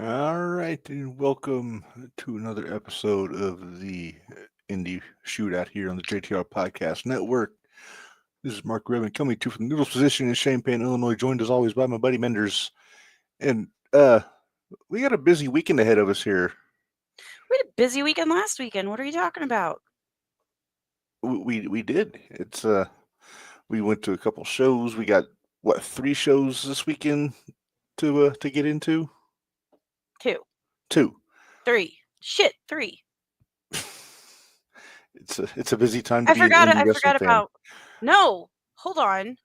All right, and welcome to another episode of the Indie Shootout here on the JTR Podcast Network. This is Mark Reb coming to you from the Noodles position in Champaign, Illinois, joined as always by my buddy Minderz. And we got a busy weekend ahead of us here. We had a busy weekend last weekend. What are you talking about? We did. We went to a couple shows. We got what 3 shows this weekend to get into. 2, Two. 3. Shit, 3. It's a busy time to I be an forgot. indie I wrestling forgot fan. about. No, hold on.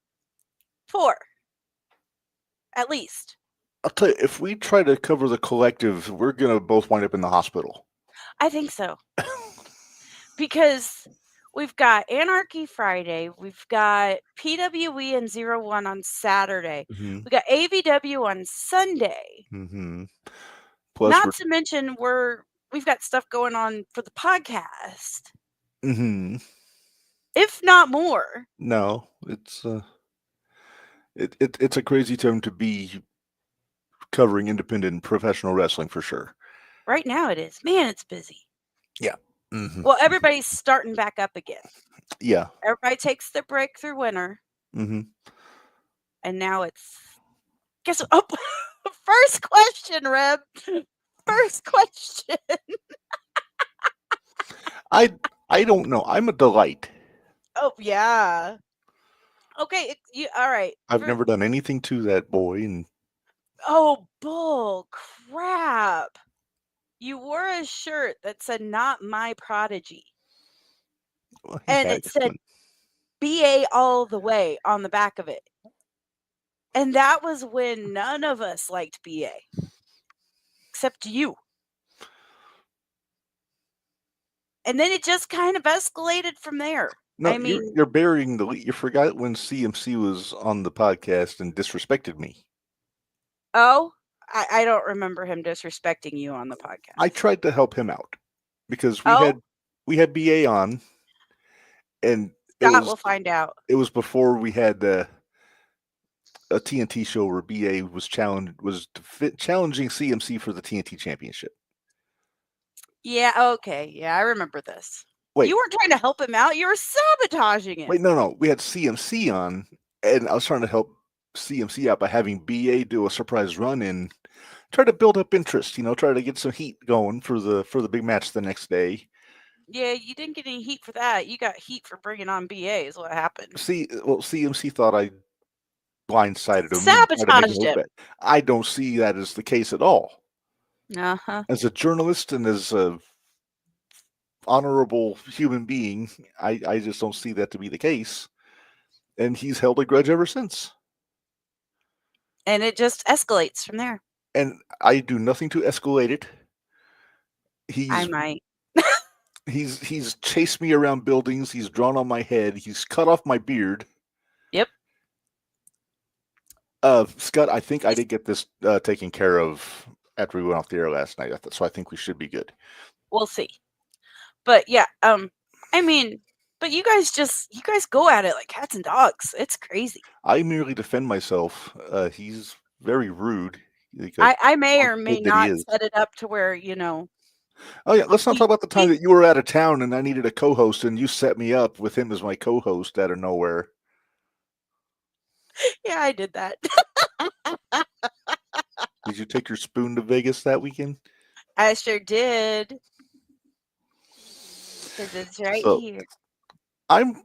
4, at least. I'll tell you, if we try to cover the collective, we're gonna both wind up in the hospital. I think so because we've got Anarchy Friday. We've got PWE and 01 on Saturday. Mm-hmm. We got AVW on Sunday. Mm-hmm. Plus, Not to mention we've got stuff going on for the podcast, mm-hmm. if not more. No, it's a crazy time to be covering independent professional wrestling for sure. Right now it is. Man, it's busy. Yeah. Mm-hmm. Well, everybody's starting back up again. Yeah. Everybody takes their break through winter, Mm-hmm. and now it's guess what? Oh, first question, Reb. First question. I don't know. I'm a delight. Oh yeah. Okay, you all right? I've never done anything to that boy, and Oh, bull crap! You wore a shirt that said "Not my prodigy," well, and it said "BA all the way" on the back of it. And that was when none of us liked BA, except you. And then it just kind of escalated from there. No, I mean, you're burying the lead. You forgot when CMC was on the podcast and disrespected me. oh, I don't remember him disrespecting you on the podcast. I tried to help him out because Oh, we had BA on, and Scott will find out. it was before we had a TNT show where BA was challenging CMC for the TNT championship. Yeah, okay. Yeah, I remember this. Wait, you weren't trying to help him out. You were sabotaging him. wait, no. We had CMC on, and I was trying to help CMC out by having BA do a surprise run and try to build up interest. Try to get some heat going for the big match the next day. Yeah, you didn't get any heat for that. You got heat for bringing on BA is what happened. CMC thought I blindsided him. Sabotaged him. I don't see that as the case at all. Uh-huh. As a journalist and as a honorable human being, I just don't see that to be the case. And he's held a grudge ever since. And it just escalates from there. And I do nothing to escalate it. I might. He's chased me around buildings. He's drawn on my head. He's cut off my beard. Yep. Scott, I think I did get this taken care of after we went off the air last night. So I think we should be good. We'll see. But yeah, I mean, but you guys go at it like cats and dogs. It's crazy. I merely defend myself. He's very rude. I may or may not set it up to where, Oh yeah, let's not talk about the time that you were out of town and I needed a co-host and you set me up with him as my co-host out of nowhere. Yeah, I did that. Did you take your spoon to Vegas that weekend? I sure did. Because it's right here. I've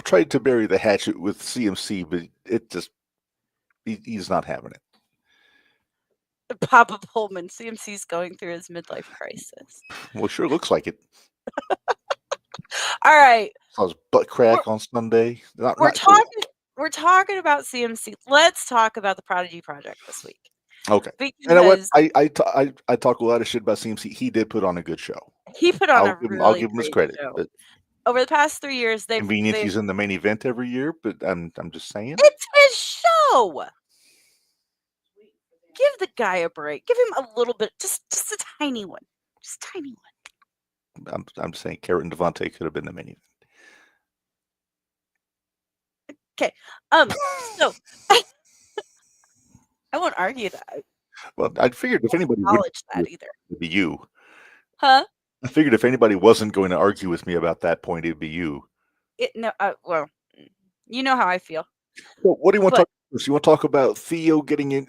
tried to bury the hatchet with CMC, but he's not having it. Papa Pullman, CMC's going through his midlife crisis. Well, sure looks like it. All right. Saw his butt crack on Sunday. We're talking about CMC. Let's talk about the Prodigy Project this week. Okay. Because you know what? I talk a lot of shit about CMC. He did put on a good show. He put on I'll give him his credit. But over the past 3 years, he's in the main event every year, but I'm just saying. It's his show. Give the guy a break. Give him a little bit, just a tiny one. Just a tiny one. I'm saying Carrot and Devontae could have been the main event. Okay. So I won't argue that. Well, I figured if anybody would Acknowledge that either. it'd be you. Huh? I figured if anybody wasn't going to argue with me about that point, it'd be you. Well, you know how I feel. So what do you want to But talk about? You want to talk about Theo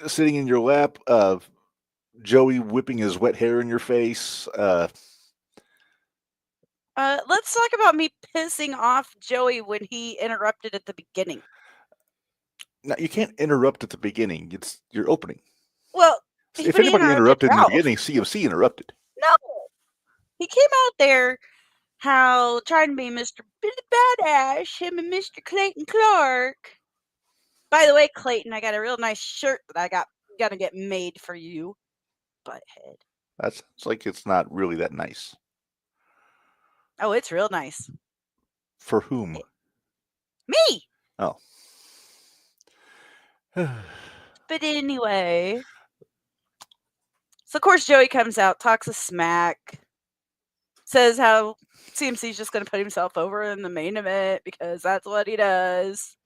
sitting in your lap, Joey whipping his wet hair in your face? let's talk about me pissing off Joey when he interrupted at the beginning. Now you can't interrupt at the beginning. It's your opening. Well, If but he anybody interrupted in the Ralph. beginning, CFC interrupted. No, he came out there how trying to be Mr. Billy Badass, him and Mr. Clayton Clark. By the way, Clayton, I got a real nice shirt that I gonna get made for you, butthead. That sounds like it's not really that nice. Oh, it's real nice. For whom? Me. Oh. But anyway, so of course Joey comes out, talks a smack, says how CMC's just going to put himself over in the main event because that's what he does.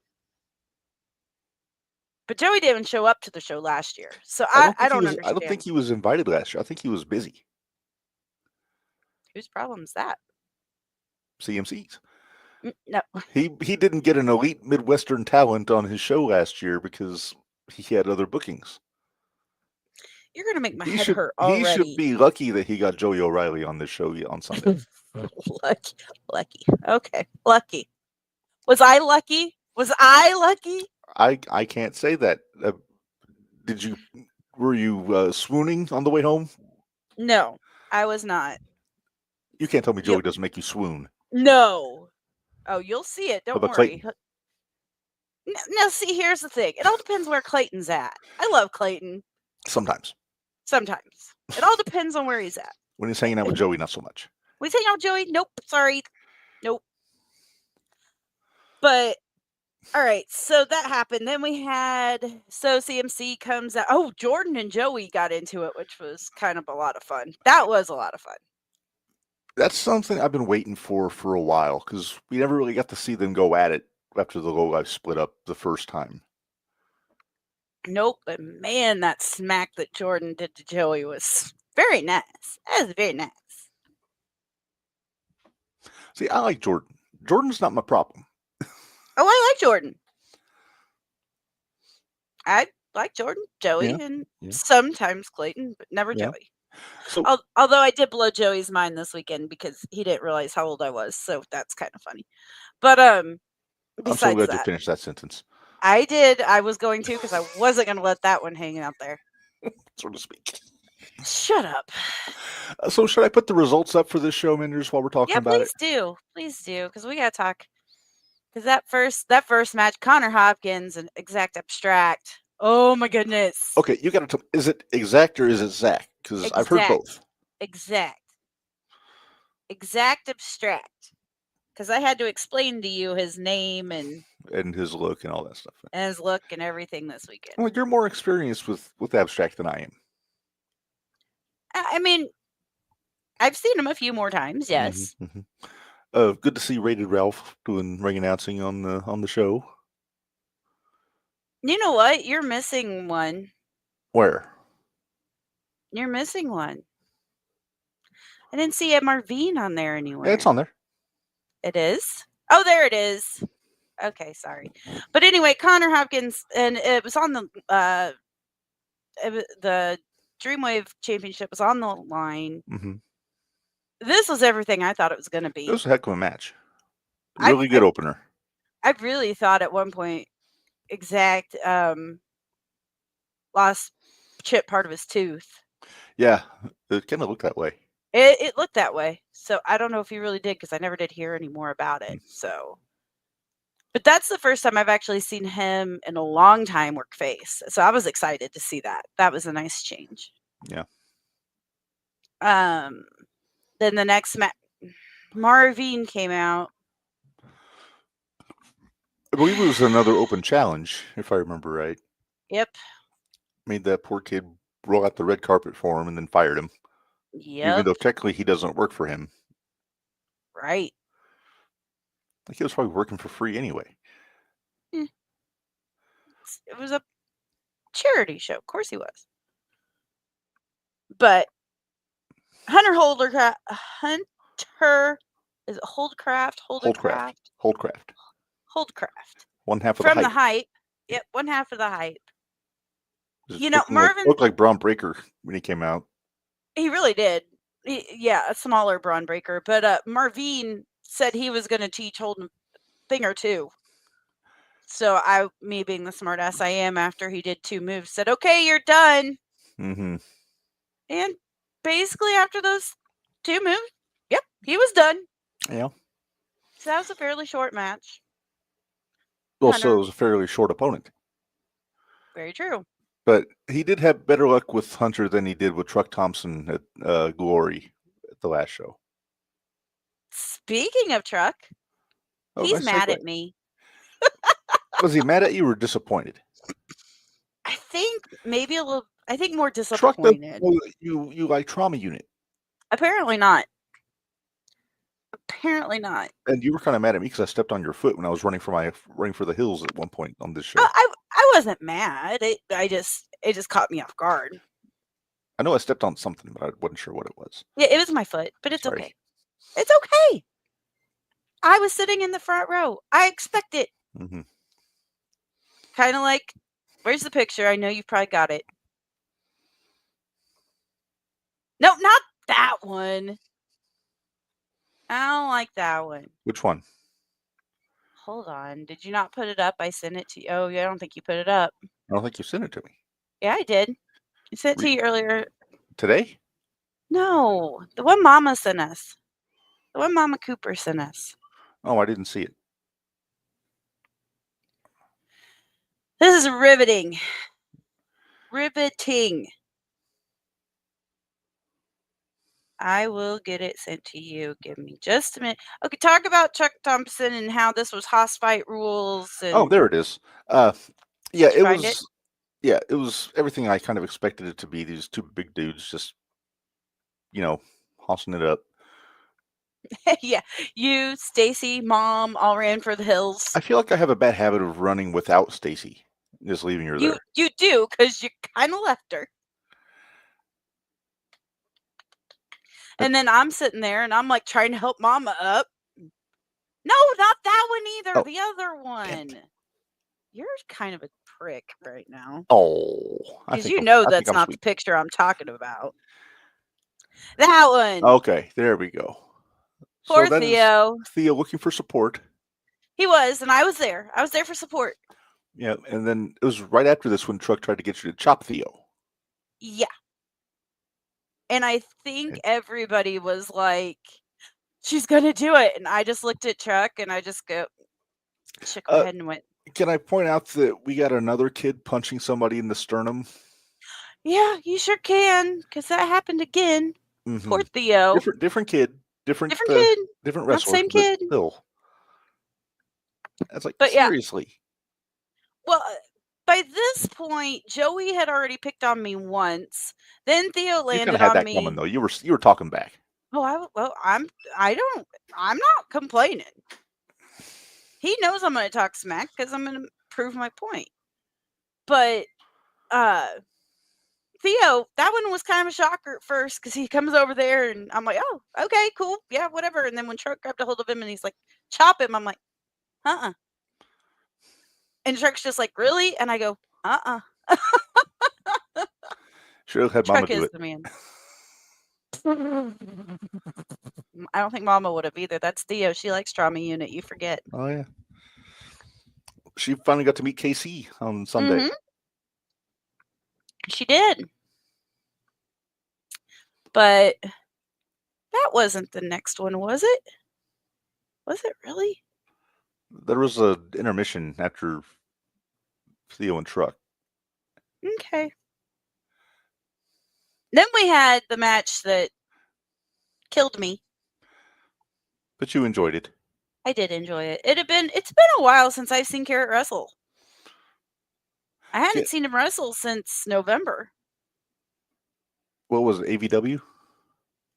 But Joey didn't show up to the show last year, so I don't understand. I don't think he was invited last year. I think he was busy. Whose problem is that? CMC's. No. He didn't get an elite Midwestern talent on his show last year because he had other bookings. You're going to make my head hurt already. He should be lucky that he got Joey O'Reilly on this show on Sunday. Lucky. Okay, lucky. Was I lucky? I can't say that. Were you swooning on the way home? No, I was not. You can't tell me Joey doesn't make you swoon. No. Oh, you'll see it. Don't worry. Clayton? No, see, here's the thing. It all depends where Clayton's at. I love Clayton. Sometimes. It all depends on where he's at. When he's hanging out with Joey, not so much. When he's hanging out with Joey? Nope. Sorry. Nope. But, all right. So that happened. Then we had, CMC comes out. Oh, Jordan and Joey got into it, which was kind of a lot of fun. That was a lot of fun. That's something I've been waiting for a while because we never really got to see them go at it after the Low Life split up the first time. Nope, but man, that smack that Jordan did to Joey was very nice. That was very nice. See, I like Jordan. Jordan's not my problem. Oh, I like Jordan. I like Jordan, Joey, and sometimes Clayton, but never Joey. So, although I did blow Joey's mind this weekend because he didn't realize how old I was, so that's kind of funny. But I'm so glad you finished that sentence. I did. I was going to because I wasn't going to let that one hang out there, so to speak. Shut up. So should I put the results up for this show, Minderz, while we're talking about it? Please do, because we got to talk. Because that first match, Connor Hopkins and Exact Abstract. Oh my goodness. Okay, you got to. Is it Exact or is it Zach? Because I've heard both. Exact Abstract. Because I had to explain to you his name and his look and all that stuff. And his look and everything this weekend. Well, you're more experienced with Abstract than I am. I mean, I've seen him a few more times. Yes. Mm-hmm. Good to see Rated Ralph doing ring announcing on the show. You know what? You're missing one. Where? You're missing one. I didn't see Ed Marvine on there anywhere. Yeah, it's on there. It is? Oh, there it is. Okay, sorry. But anyway, Connor Hopkins, and it was on the Dreamwave Championship was on the line. Mm-hmm. This was everything I thought it was going to be. It was a heck of a match. Really good opener. I really thought at one point Exact lost chipped part of his tooth. Yeah, it kind of looked that way. It looked that way. So I don't know if he really did because I never did hear any more about it. So, but that's the first time I've actually seen him in a long time work face. So I was excited to see that. That was a nice change. Yeah. Then the next match, Marvine came out. I believe it was another open challenge, if I remember right. Yep. Made that poor kid roll out the red carpet for him and then fired him. Yep. Even though technically he doesn't work for him. Right. Like he was probably working for free anyway. It was a charity show. Of course he was. But Hunter is it Holdcraft? Holdcraft. Holdcraft. One half of From the the hype. hype. Yep, one half of the hype. Just You know, Marvin, looked like Braun Breaker when he came out. he really did. Yeah, a smaller Braun Breaker. But Marvin said he was going to teach Holden a thing or two. So me being the smartass I am, after he did 2 moves, said, "Okay, you're done." Mm-hmm. And basically after those 2 moves, yep, he was done. Yeah. So that was a fairly short match. Well, Hunter. so it was a fairly short opponent. Very true. But he did have better luck with Hunter than he did with Truck Thompson at Glory at the last show. Speaking of Truck, he's nice mad segue. at me. Was he mad at you or disappointed? I think maybe a little. I think more Truck doesn't disappointed. know that you like Trauma Unit. Apparently not. Apparently not. And you were kind of mad at me because I stepped on your foot when I was running for the hills at one point on this show. I wasn't mad. It just caught me off guard. I know I stepped on something, but I wasn't sure what it was. Yeah, it was my foot, but it's Sorry. okay. It's okay. I was sitting in the front row. I expect it. Mm-hmm. Kind of like, where's the picture? I know you've probably got it. No, not that one. I don't like that one. Which one? Hold on. Did you not put it up? I sent it to you. Oh, yeah, I don't think you put it up. I don't think you sent it to me. Yeah, I did. I sent it to you earlier. Today? No, the one Mama sent us. The one Mama Cooper sent us. Oh, I didn't see it. This is riveting. Riveting. I will get it sent to you. Give me just a minute. Okay, talk about Chuck Thompson and how this was house fight rules. And oh, there it is. Yeah, it was. Yeah, it was everything I kind of expected it to be. These 2 big dudes just, hossing it up. Yeah, you, Stacy, Mom, all ran for the hills. I feel like I have a bad habit of running without Stacy, just leaving her there. You do, because you kind of left her. And then I'm sitting there and I'm like trying to help Mama up. No, not that one either. Oh, the other one. You're kind of a prick right now. Oh, because you know that's not the picture I'm talking about. That one. Okay, there we go. Poor Theo. Theo looking for support. He was, and I was there. I was there for support. Yeah, and then it was right after this when Truck tried to get you to chop Theo. Yeah. And I think everybody was like, she's going to do it. And I just looked at Truck and I just shook my head and went. Can I point out that we got another kid punching somebody in the sternum? Yeah, you sure can, because that happened again. Mm-hmm. Poor Theo. Different kid. Different kid. Different wrestler. Not same kid. Still. That's like, but seriously. Yeah. Well, by this point, Joey had already picked on me once. Then Theo landed had on that me. Coming, though. You were talking back. Oh, I'm not complaining. He knows I'm going to talk smack because I'm going to prove my point. But Theo, that one was kind of a shocker at first because he comes over there and I'm like, oh, okay, cool, yeah, whatever. And then when Truck grabbed a hold of him and he's like, chop him, I'm like, And Truck's just like, really? And I go, Should have had Truck Mama do is it. the man. I don't think Mama would have either. That's Theo. She likes Trauma Unit. You forget. Oh, yeah. She finally got to meet KC on Sunday. Mm-hmm. She did. But that wasn't the next one, was it? Was it really? There was an intermission after Theo and Truck. Okay. Then we had the match that killed me. But you enjoyed it. I did enjoy it. It's been a while since I've seen Carrot wrestle. I hadn't seen him wrestle since November. What was it, AVW?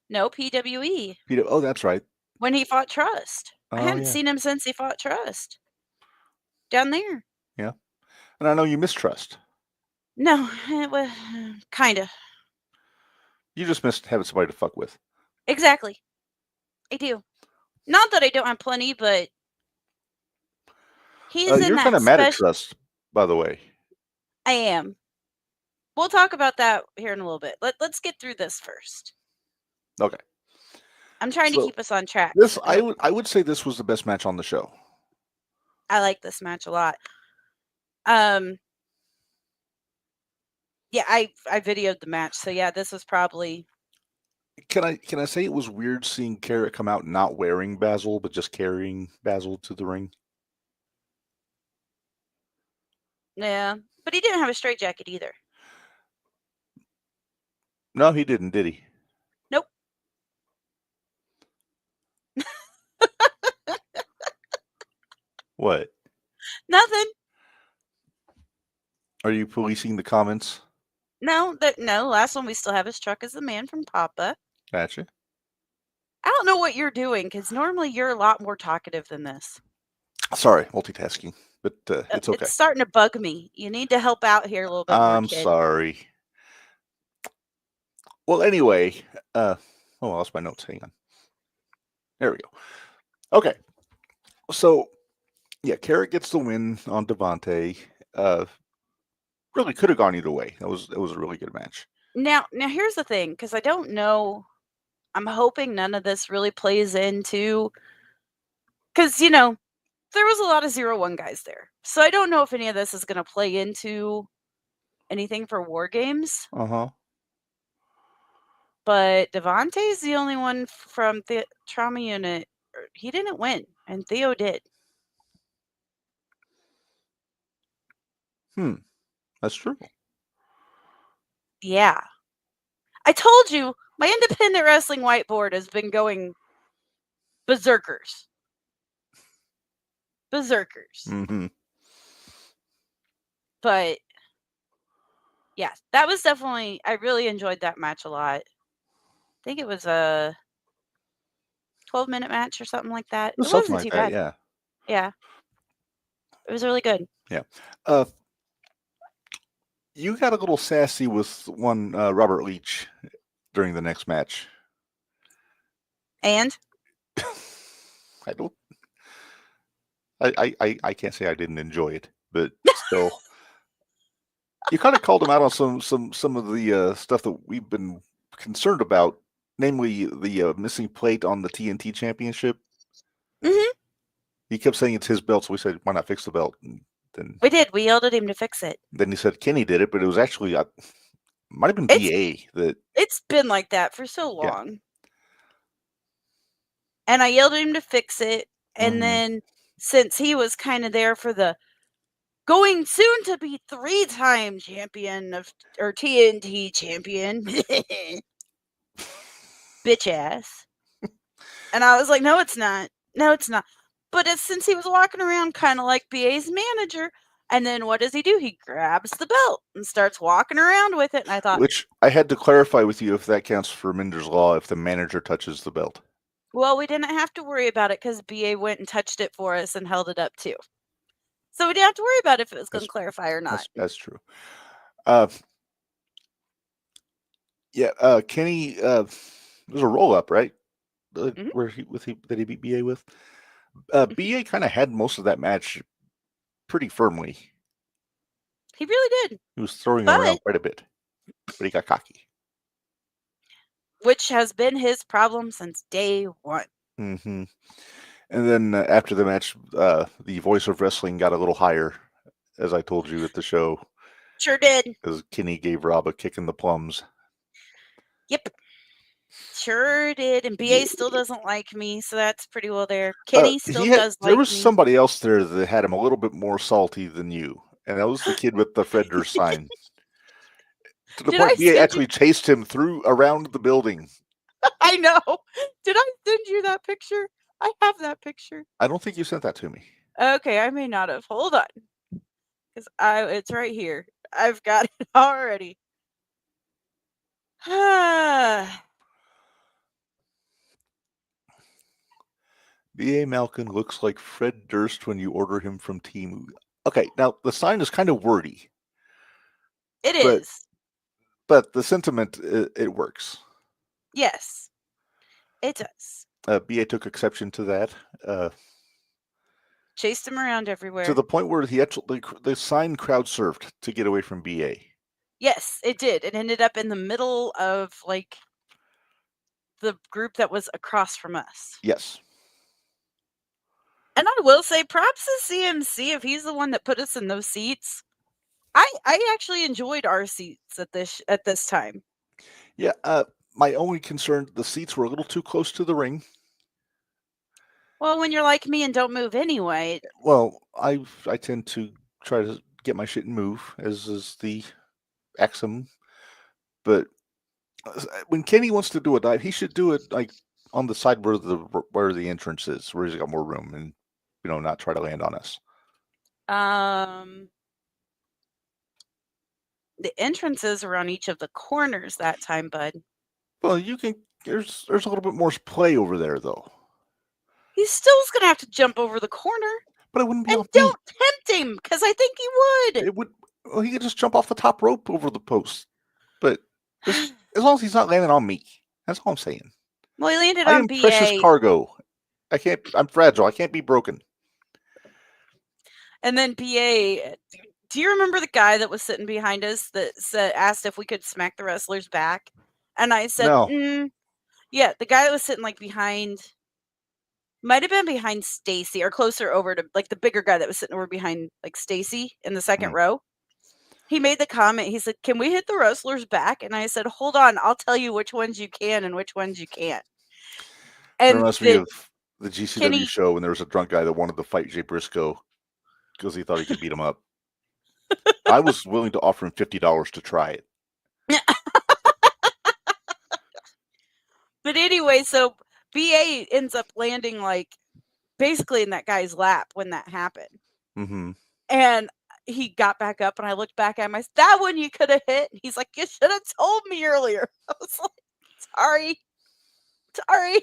No, PWE. Oh, that's right. When he fought Trust. I hadn't seen him since he fought Trust. Down there. Yeah. And I know you mistrust. No, it was kind of. You just missed having somebody to fuck with. Exactly. I do. Not that I don't have plenty, but he's in You're kind that of mad at special. Trust, by the way. I am. We'll talk about that here in a little bit. Let's get through this first. Okay. I'm trying to So, keep us on track. This I would say this was the best match on the show. I like this match a lot. Yeah, I videoed the match, so yeah, this was probably. Can I say it was weird seeing Carrot come out not wearing Basil, but just carrying Basil to the ring? Yeah, but he didn't have a straight jacket either. No, he didn't, did he? Nope. What? Nothing. Are you policing the comments? No, no. Last one we still have his truck is the man from Papa. Gotcha. I don't know what you're doing because normally you're a lot more talkative than this. Sorry, multitasking, but it's okay. It's starting to bug me. You need to help out here a little bit more, I'm kid. sorry. Well, anyway, I lost my notes. Hang on. There we go. Okay. So, yeah, Carrot gets the win on Devontae. Really could have gone either way. It was a really good match. Now here's the thing, because I don't know. I'm hoping none of this really plays into, because there was a lot of 0-1 guys there, so I don't know if any of this is going to play into anything for War Games. But Devontae's the only one from the trauma unit. He didn't win, and Theo did. That's true. Yeah. I told you, my independent wrestling whiteboard has been going berserkers. Mm-hmm. But, yeah, that was definitely, I really enjoyed that match a lot. I think it was a 12-minute match or something like that. It wasn't too bad. Yeah. Yeah. It was really good. Yeah. You got a little sassy with one Robert Leach during the next match. And? I don't. I can't say I didn't enjoy it, but still, you kind of called him out on some of the stuff that we've been concerned about, namely the missing plate on the TNT Championship. Mm-hmm. He kept saying it's his belt, so we said, "Why not fix the belt?" And then we did. We yelled at him to fix it. Then he said Kenny did it, but it was actually might have been BA that. It's been like that for so long. Yeah. And I yelled at him to fix it. And then since he was kind of there for the going soon to be 3-time champion or TNT champion, bitch ass. And I was like, no, it's not. No, it's not. But since he was walking around kind of like BA's manager, and then what does he do? He grabs the belt and starts walking around with it. And I thought, which I had to clarify with you if that counts for Minderz law if the manager touches the belt. Well, we didn't have to worry about it because BA went and touched it for us and held it up too. So we didn't have to worry about if it was going to clarify or not. That's true. Kenny, it was a roll up, right? Where that he beat BA with. BA kind of had most of that match pretty firmly. He really did. He was throwing around quite a bit, but he got cocky. Which has been his problem since day one. Mm-hmm. And then after the match, the voice of wrestling got a little higher, as I told you at the show. Sure did. Because Kenny gave Rob a kick in the plums. Yep. Sure did. And BA still doesn't like me, so that's pretty well there. Kenny still does like me. There was somebody else there that had him a little bit more salty than you. And that was the kid with the Fred Durst sign. To the point BA actually chased him around the building. I know. Did I send you that picture? I have that picture. I don't think you sent that to me. Okay, I may not have. Hold on. Because it's right here. I've got it already. B.A. Malkin looks like Fred Durst when you order him from Temu. Okay, now the sign is kind of wordy. It is. But the sentiment, it works. Yes, it does. BA took exception to that. Chased him around To everywhere. the point where he actually the sign crowd surfed to get away from BA. Yes, it did. It ended up in the middle of like the group that was across from us. Yes. And I will say props to CMC if he's the one that put us in those seats. I actually enjoyed our seats at this time. Yeah. My only concern, the seats were a little too close to the ring. Well, when you're like me and don't move anyway. Well, I tend to try to get my shit and move, as is the axiom. But when Kenny wants to do a dive, he should do it like on the side where the entrance is, where he's got more room, and not try to land on us. The entrances were on each of the corners that time, bud. Well, you can. There's a little bit more play over there, though. He still's gonna have to jump over the corner. But it wouldn't be. And don't tempt him, because I think he would. It would. Well, he could just jump off the top rope over the post. But as long as he's not landing on me, that's all I'm saying. Well, he landed I on am BA. precious cargo. I'm fragile. I can't be broken. And then BA. Do you remember the guy that was sitting behind us that asked if we could smack the wrestlers back? And I said, No. Yeah, the guy that was sitting like behind, might have been behind Stacy or closer over to like the bigger guy that was sitting over behind like Stacy in the second row. He made the comment. He said, "Can we hit the wrestlers back?" And I said, "Hold on, I'll tell you which ones you can and which ones you can't." And it reminds me of the GCW show when there was a drunk guy that wanted to fight Jay Briscoe because he thought he could beat him up. I was willing to offer him $50 to try it. But anyway, so BA ends up landing like basically in that guy's lap when that happened. Mm-hmm. And he got back up, and I looked back at him. I said, "That one you could have hit." He's like, "You should have told me earlier." I was like, sorry.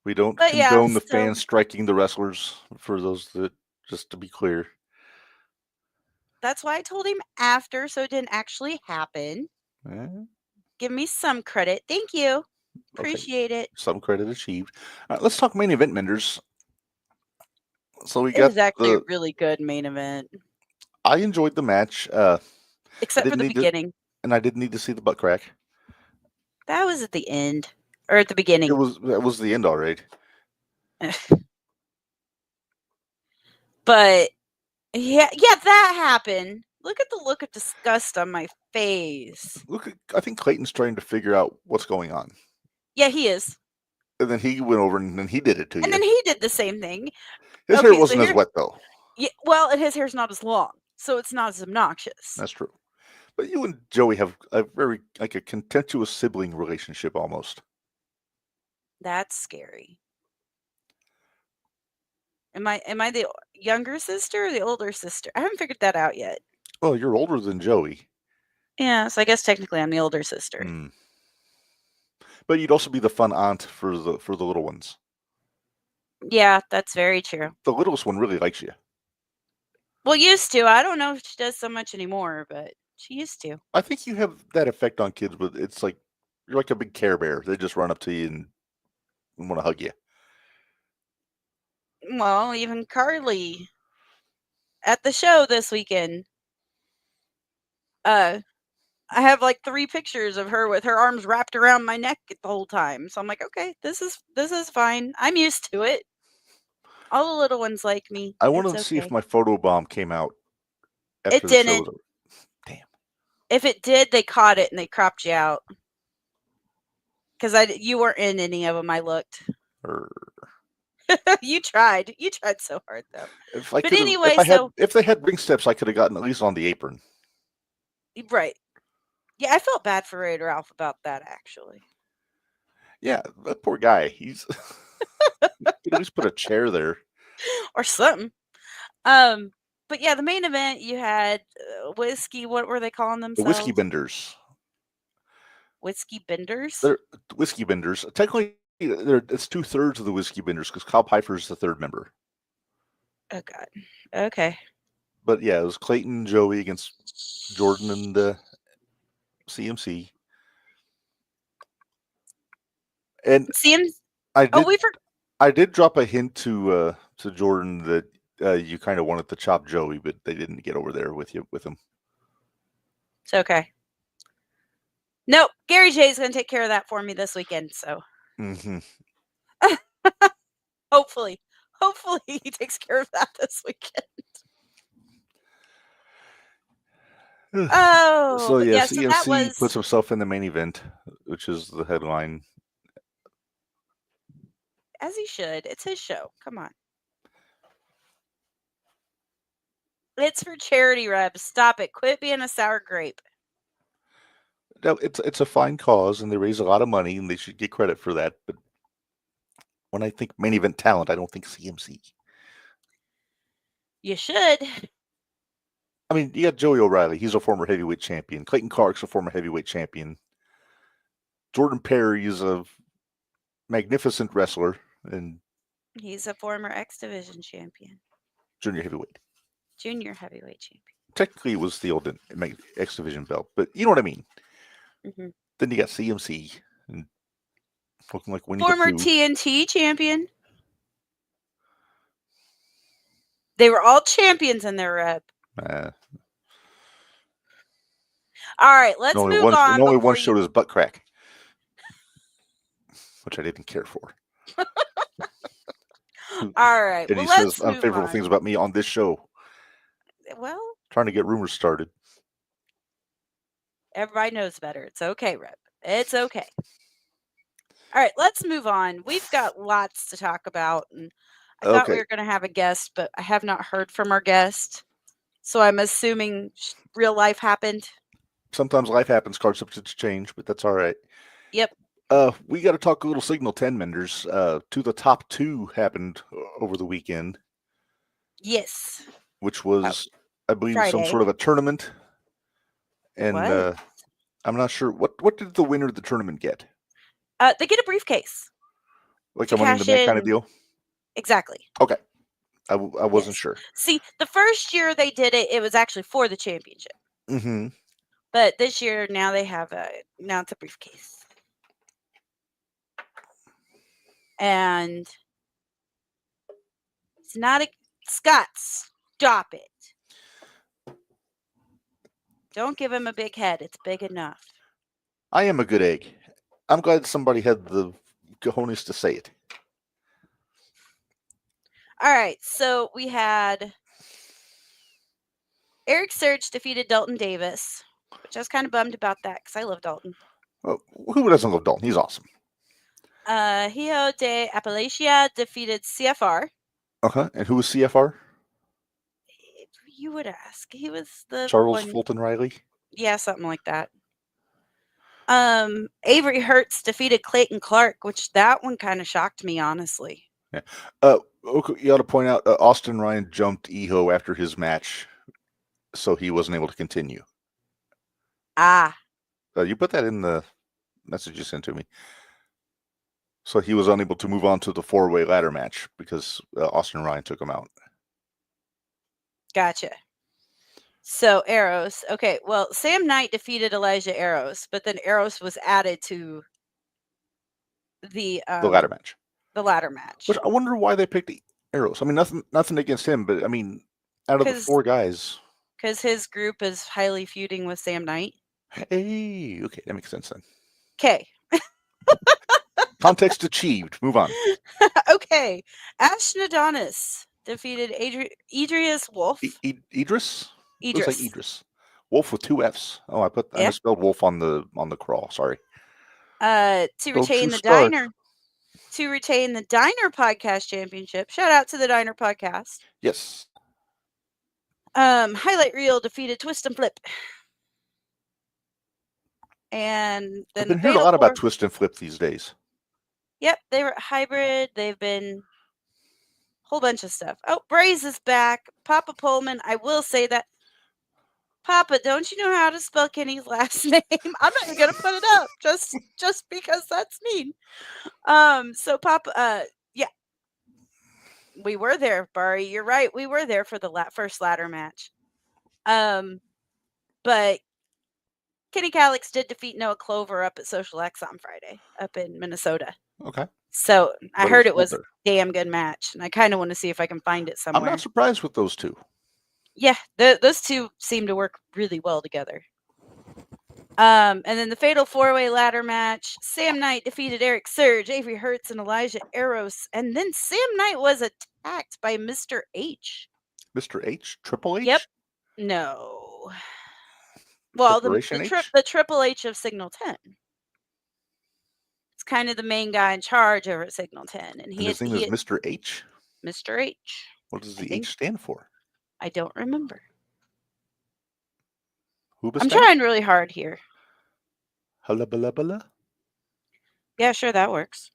We don't condone the fans striking the wrestlers, for those that, just to be clear. That's why I told him after, so it didn't actually happen. Give me some credit. Thank you. Appreciate it. Some credit achieved. Let's talk main event, Minderz. So it was actually a really good main event. I enjoyed the match. Except for the beginning. And I didn't need to see the butt crack. That was at the end. Or at the beginning. That was the end already. But yeah, that happened. Look at the look of disgust on my face. I think Clayton's trying to figure out what's going on. Yeah, he is. And then he went over and then he did it to you. And then he did the same thing. His hair wasn't as wet, though. Yeah, well, and his hair's not as long, so it's not as obnoxious. That's true. But you and Joey have a very, like, a contentious sibling relationship almost. That's scary. Am I the younger sister or the older sister? I haven't figured that out yet. Well, you're older than Joey. Yeah, so I guess technically I'm the older sister. But you'd also be the fun aunt for the little ones. Yeah, that's very true. The littlest one really likes you. Well, used to. I don't know if she does so much anymore, but she used to. I think you have that effect on kids, but it's like you're like a big Care Bear. They just run up to you and want to hug you. Well, even Carly at the show this weekend. I have like 3 pictures of her with her arms wrapped around my neck the whole time. So I'm like, okay, this is fine. I'm used to it. All the little ones like me. I wanted to see if my photo bomb came out. It didn't. Damn. If it did, they caught it and they cropped you out. Because you weren't in any of them. I looked. You tried. You tried so hard though. If they had ring steps, I could have gotten at least on the apron. Right. Yeah, I felt bad for Ray Ralph about that, actually. Yeah, that poor guy. He's could at least put a chair there. Or something. But yeah, the main event, you had whiskey. What were they calling themselves? The Whiskey Benders. Whiskey Benders? They're Whiskey Benders. Technically, it's 2/3 of the Whiskey Benders because Kyle Pfeiffer is the 3rd member. Oh, God. Okay. But yeah, it was Clayton and Joey against Jordan and CMC. And Seems. I Oh, did drop a hint to Jordan that you kind of wanted to chop Joey, but they didn't get over there with him. It's okay. Nope. Gary J's going to take care of that for me this weekend. So Mm-hmm. hopefully he takes care of that this weekend. Oh, So but yeah, yeah, so that CMC was. puts himself in the main event, which is the headline. As he should. It's his show. Come on. It's for charity, Reb. Stop it. Quit being a sour grape. Now, it's a fine cause, and they raise a lot of money, and they should get credit for that. But when I think main event talent, I don't think CMC. You should. I mean, you got Joey O'Reilly. He's a former heavyweight champion. Clayton Clark's a former heavyweight champion. Jordan Perry is a magnificent wrestler and He's a former X Division champion. junior heavyweight. Junior heavyweight champion. Technically, it was the old X Division belt, but you know what I mean. Mm-hmm. Then you got CMC and looking like Winnie Former the Pooh. TNT champion. They were all champions in their Reb. All right, let's move on. Only one showed his butt crack, which I didn't care for. All right, and well, he let's says unfavorable things about me on this show. Well, trying to get rumors started. Everybody knows better. It's okay, Reb. It's okay. All right, let's move on. We've got lots to talk about, and I thought we were going to have a guest, but I have not heard from our guest, so I'm assuming real life happened. Sometimes life happens, card substitutes change, but that's all right. Yep. We got to talk a little Signal 10 Minderz. To the top 2 happened over the weekend. Yes. Which was, I believe, Friday. some sort of a tournament. And I'm not sure. What did the winner of the tournament get? They get a briefcase. Like a Money in the Bank kind of deal? Exactly. Okay. I wasn't sure. See, the first year they did it, it was actually for the championship. Mm-hmm. But this year, now they have now it's a briefcase. And it's not a... Scott, stop it. Don't give him a big head. It's big enough. I am a good egg. I'm glad somebody had the cojones to say it. All right, so we had Eric Surge defeated Dalton Davis, which I was kind of bummed about that because I love Dalton. Well, who doesn't love Dalton? He's awesome. Hijo de Appalachia defeated CFR. And who was CFR? You would ask. He was the Charles Fulton Riley? Yeah, something like that. Avery Hertz defeated Clayton Clark, which that one kind of shocked me, honestly. Yeah. You ought to point out Austin Ryan jumped Eho after his match, so he wasn't able to continue. You put that in the message you sent to me. So he was unable to move on to the 4-way ladder match because Austin Ryan took him out. Gotcha. So Eros. Okay, well, Sam Knight defeated Elijah Eros, but then Eros was added to the ladder match. The ladder match. Which I wonder why they picked Eros. I mean, nothing against him, but I mean, out of the 4 guys. Because his group is highly feuding with Sam Knight. Hey, okay, that makes sense then. Okay. Context achieved. Move on. Okay. Ashton Adonis defeated Idris Wolf. Idris? Idris. Looks like Idris. Wolf with 2 F's. Oh, I misspelled Wolf on the crawl. Sorry. To retain the Diner. To retain the Diner Podcast Championship. Shout out to the Diner Podcast. Yes. Highlight Reel defeated Twist and Flip. And then I've been hearing a lot about Twist and Flip these days. Yep, they were hybrid. They've been a whole bunch of stuff. Oh, Braze is back. Papa Pullman. I will say that. Papa, don't you know how to spell Kenny's last name? I'm not even gonna put it up just because that's mean. So Papa, yeah, we were there, Barry. You're right. We were there for the first ladder match. But Kenny Calix did defeat Noah Clover up at Social X on Friday, up in Minnesota. Okay. So I But heard it well was a damn good match, and I kind of want to see if I can find it I'm somewhere. not surprised with those two. Yeah, those two seem to work really well together. And then the Fatal 4-Way Ladder match, Sam Knight defeated Eric Surge, Avery Hertz, and Elijah Eros. And then Sam Knight was attacked by Mr. H. Mr. H? Triple H? Yep. No. Well, the Triple H of Signal 10. It's kind of the main guy in charge over at Signal 10. And his name is Mr. H? Mr. H. What does the H stand for? I don't remember. Hoobastank? I'm trying really hard here. Hullabalabala? Yeah, sure, that works.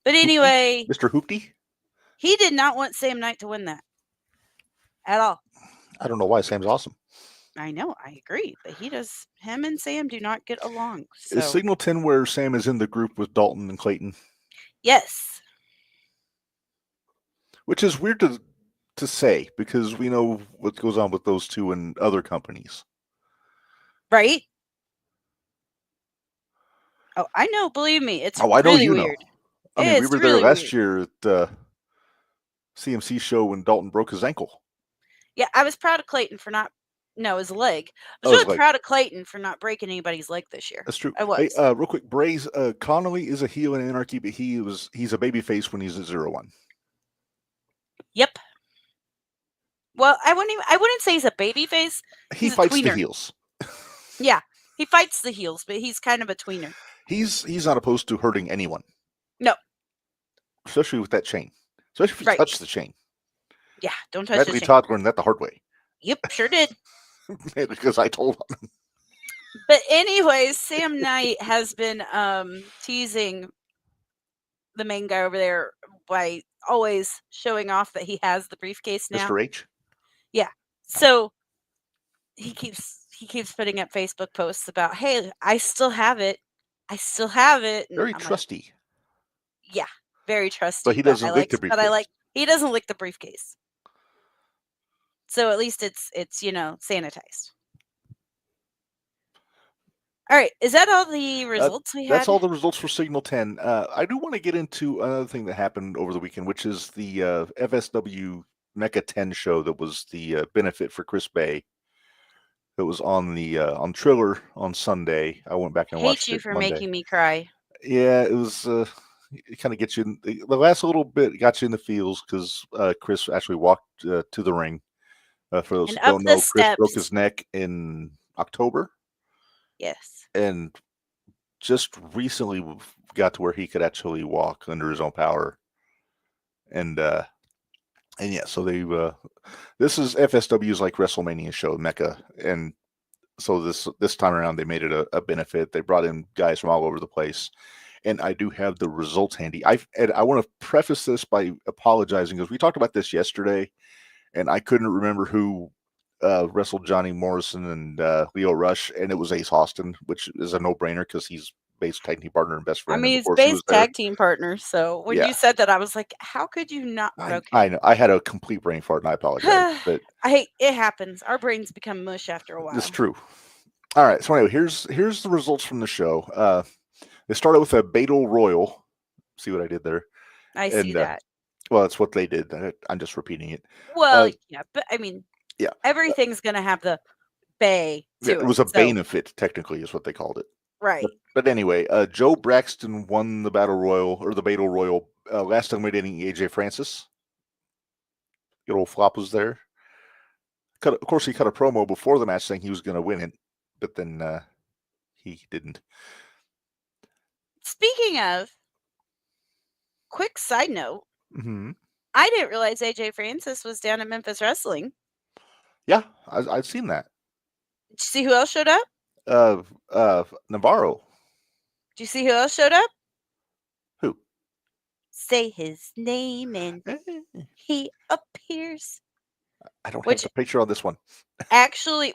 But anyway, Mr. Hoopty? He did not want Sam Knight to win that at all. I don't know why. Sam's awesome. I know, I agree, but him and Sam do not get along. So. Is Signal 10 where Sam is in the group with Dalton and Clayton? Yes. Which is weird to say, because we know what goes on with those two in other companies. Right? Oh, I know, believe me, it's I know really you weird. Know. I mean, we were there last year at the CMC show when Dalton broke his ankle. Yeah, I was proud of Clayton for not... No, his leg. I was really proud of Clayton for not breaking anybody's leg this year. That's true. I was. Hey, real quick, Braze, Connolly is a heel in Anarchy, but he's a babyface when he's a 0-1. Yep. Well, I wouldn't say he's a babyface. He fights the heels. Yeah, he fights the heels, but he's kind of a tweener. He's not opposed to hurting anyone. No. Especially with that chain. Especially if you touch the chain. Yeah, don't touch the chain. Bradley Todd learned that the hard way. Yep, sure did. Because I told him. But anyways, Sam Knight has been teasing the main guy over there by always showing off that he has the briefcase now. Mr. H? Yeah. So he keeps putting up Facebook posts about, hey, I still have it. I still have it. And very trusty. Yeah, very trusty. But he doesn't lick the briefcase. But he doesn't lick the briefcase. So at least it's sanitized. All right, is that all the results we had? That's all the results for Signal 10. I do want to get into another thing that happened over the weekend, which is the FSW Mecha 10 show that was the benefit for Chris Bay. It was on the on Triller on Sunday. I went back and watched it. Hate you for making me cry. Yeah, it was. It kind of gets you the last little bit got you in the feels because Chris actually walked to the ring. For those who don't know, Chris broke his neck in October. Yes. And just recently got to where he could actually walk under his own power. And yeah, so this is FSW's like WrestleMania show, Mecca. And so this time around, they made it a benefit. They brought in guys from all over the place. And I do have the results handy. I want to preface this by apologizing because we talked about this yesterday. And I couldn't remember who wrestled Johnny Morrison and Leo Rush, and it was Ace Austin, which is a no-brainer because he's Bay's tag team partner and best friend. I mean, he's Bay's tag team partner, so when you said that, I was like, how could you not? I know. I had a complete brain fart, and I apologize. But it happens. Our brains become mush after a while. It's true. All right, so anyway, here's the results from the show. They started with a Battle Royal. See what I did there? I see that. Well, that's what they did. I'm just repeating it. Well, yeah, but I mean, everything's going to have the Bay to it was a benefit, technically, is what they called it. Right. But anyway, Joe Braxton won the Battle Royal, or the Battle Royal, last eliminating AJ Francis. Good old Flop was there. Of course, he cut a promo before the match saying he was going to win it, but then he didn't. Speaking of, quick side note, mm-hmm. I didn't realize AJ Francis was down at Memphis Wrestling. Yeah, I've seen that. Did you see who else showed up? Navarro. Did you see who else showed up? Who? Say his name and he appears. I don't have the picture on this one.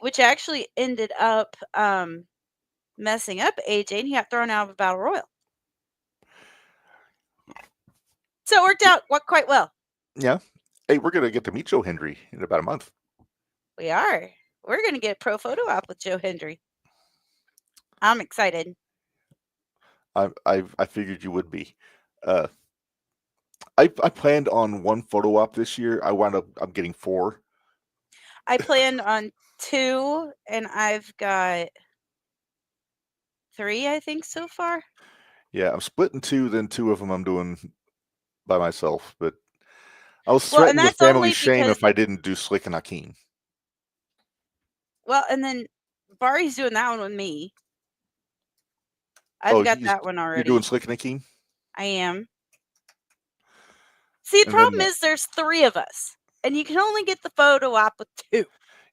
Which actually ended up messing up AJ, and he got thrown out of a Battle Royal. So it worked out quite well. Yeah. Hey, we're going to get to meet Joe Hendry in about a month. We are. We're going to get a pro photo op with Joe Hendry. I'm excited. I figured you would be. Uh, I planned on one photo op this year. I'm getting 4. I planned on 2, and I've got 3, I think, so far. Yeah, I'm splitting 2. Then 2 of them I'm doing by myself. But I was Well, and threatened with that's family only shame because if I didn't do Slick and Akeem. well, and then Bari's doing that one with me. I've Oh, got that one you're doing already. Slick and Akeem, I am. See, the and then problem is there's 3 of us, and you can only get the photo op with 2.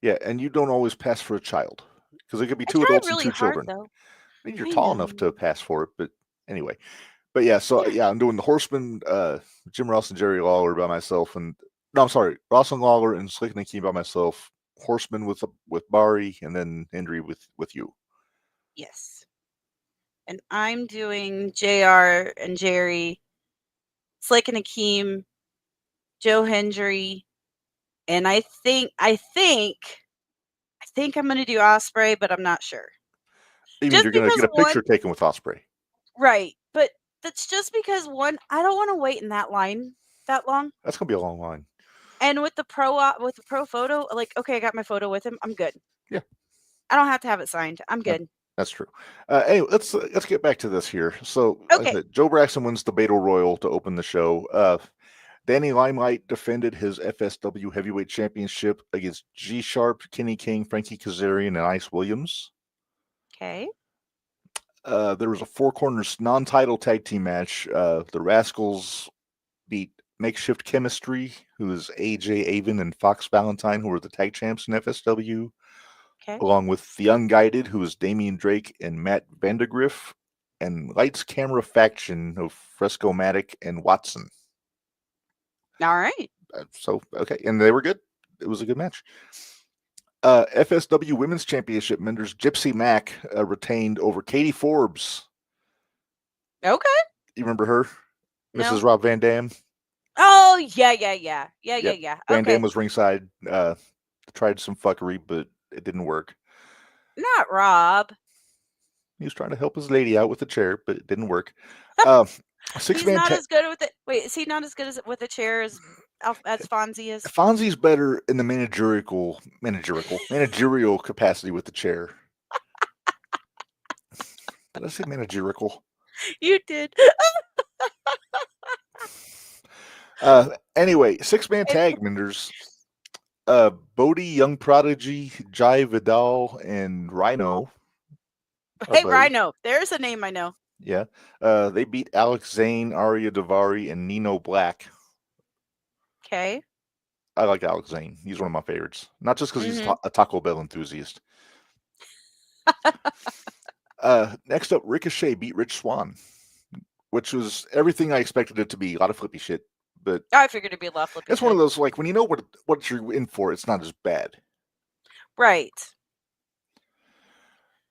yeah, and you don't always pass for a child because it could be I 2 tried adults and really 2 hard, children. though. I mean, you're I tall enough to know. pass for it, but anyway. But yeah, so Yeah. yeah, I'm doing the Horseman, Jim Ross and Jerry Lawler by myself, and no, I'm sorry, Ross and Lawler and Slick and Akeem by myself. Horseman with Bari, and then Hendry with you. Yes. And I'm doing JR and Jerry, Slick and Akeem, Joe Hendry, and I think I'm gonna do Osprey, but I'm not sure. You mean Just you're gonna because get a picture one, taken with Osprey? right? But that's just because one, I don't want to wait in that line that long. That's gonna be a long line. And with the pro photo, like, okay, I got my photo with him. I'm good. Yeah, I don't have to have it signed. I'm that, good. that's true. Anyway, let's get back to this here. So, like I Okay. said, Joe Braxton wins the Battle Royal to open the show. Danny Limelight defended his FSW Heavyweight Championship against G Sharp, Kenny King, Frankie Kazarian, and Ice Williams. Okay. There was a 4 corners non-title tag team match. The Rascals beat Makeshift Chemistry, who is AJ Avon and Fox Valentine, who were the tag champs in FSW, Okay. along with the Unguided, who is Damian Drake and Matt Vandergriff, and Lights Camera Faction of Fresco Matic and Watson. All right. So, okay, and they were good. It was a good match. FSW Women's Championship members Gypsy Mac retained over Katie Forbes. Okay. You remember her? No. Mrs. Rob Van Dam? Oh, yeah. Yep. Yeah. Van Dam Okay. was ringside. Tried some fuckery, but it didn't work. Not Rob. He was trying to help his lady out with the chair, but it didn't work. He's Six-man not tag. as good with it. Wait, is he not as good as with a chair as Fonzie is? Fonzie's better in the managerial capacity with the chair. Did I say managerial? You did. Anyway, 6-man tag Minderz. Bodie, Young Prodigy, Jai Vidal, and Rhino. Hey, Rhino. There's a name I know. Yeah. They beat Alex Zane, Arya Davari, and Nino Black. Okay. I like Alex Zane. He's one of my favorites. Not just because he's Mhm. a Taco Bell enthusiast. Next up, Ricochet beat Rich Swann, which was everything I expected it to be. A lot of flippy shit, but I figured it'd be a lot of flippy it's one of shit. those, like, when you know what you're in for, it's not as bad. Right.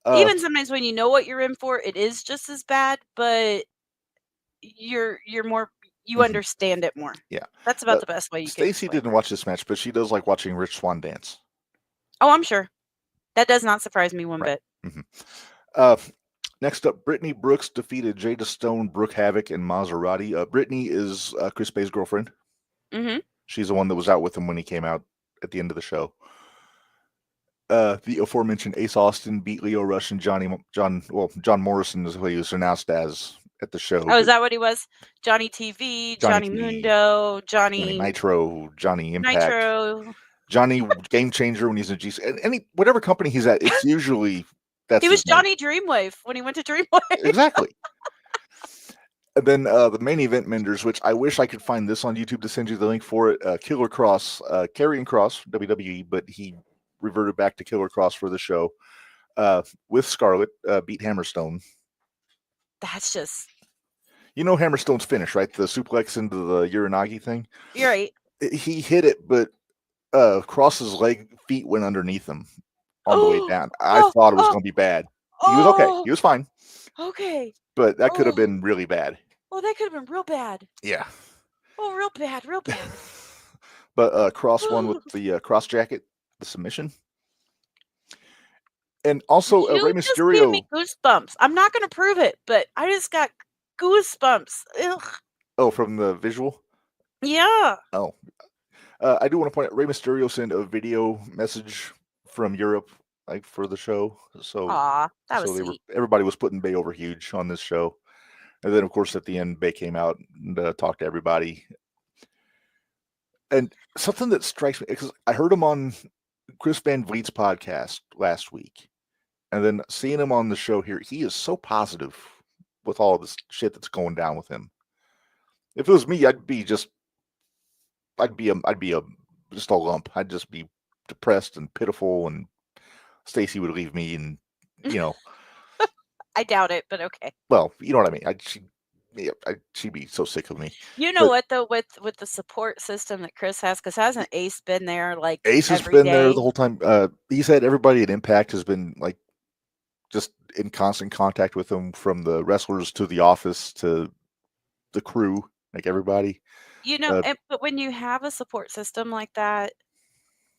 Uh, Even sometimes when you know what you're in for, it is just as bad, but you're more you Mhm. understand it more. Yeah. That's about the best way you can Stacy explain didn't it. watch this match, but she does like watching Rich Swann dance. Oh, I'm sure. That does not surprise me one Right. bit. Mm-hmm. Next up, Brittany Brooks defeated Jada Stone, Brooke Havoc, and Maserati. Brittany is Chris Bay's girlfriend. Mm-hmm. She's the one that was out with him when he came out at the end of the show. The aforementioned Ace Austin beat Leo Rush and John Morrison is who he was announced as at the show. Oh, is that what he was? Johnny TV, Johnny Mundo, Johnny Nitro, Johnny Impact, Nitro. Johnny Game Changer when he's in GC. Any whatever company he's at, it's usually that's He was his name. Johnny Dreamwave when he went to Dreamwave. Exactly. And then the main event Minderz, which I wish I could find this on YouTube to send you the link for it. Killer Cross, Karrion Kross, WWE, but he reverted back to Killer Cross for the show. With Scarlett, beat Hammerstone. That's just... You know Hammerstone's finish, right? The suplex into the Uranagi thing? You're right. He hit it, but Cross's feet went underneath him on the way down. I thought it was going to be bad. He was okay. He was fine. Okay. But that could have been really bad. Oh, that could have been real bad. Yeah. Oh, real bad, real bad. But Cross won with the cross jacket, the submission. And also, Rey You just gave me Mysterio. goosebumps. I'm not gonna prove it, but I just got goosebumps. Ugh. Oh, from the visual. Yeah. Oh, I do want to point out Rey Mysterio sent a video message from Europe, like for the show. So, Aw, that was so sweet. everybody was putting Bay over huge on this show. And then, of course, at the end, Bay came out and talked to everybody. And something that strikes me, because I heard him on Chris Van Vliet's podcast last week, and then seeing him on the show here, he is so positive with all this shit that's going down with him. If it was me, I'd be just just a lump. I'd just be depressed and pitiful, and Stacy would leave me, and you know, I doubt it, but okay. well, you know what I mean. She'd be so sick of me. You know But what though, with the support system that Chris has, because hasn't Ace been there like Ace has every been there day? the whole time. He said everybody at Impact has been like just in constant contact with him, from the wrestlers to the office to the crew, like everybody. You know, but when you have a support system like that,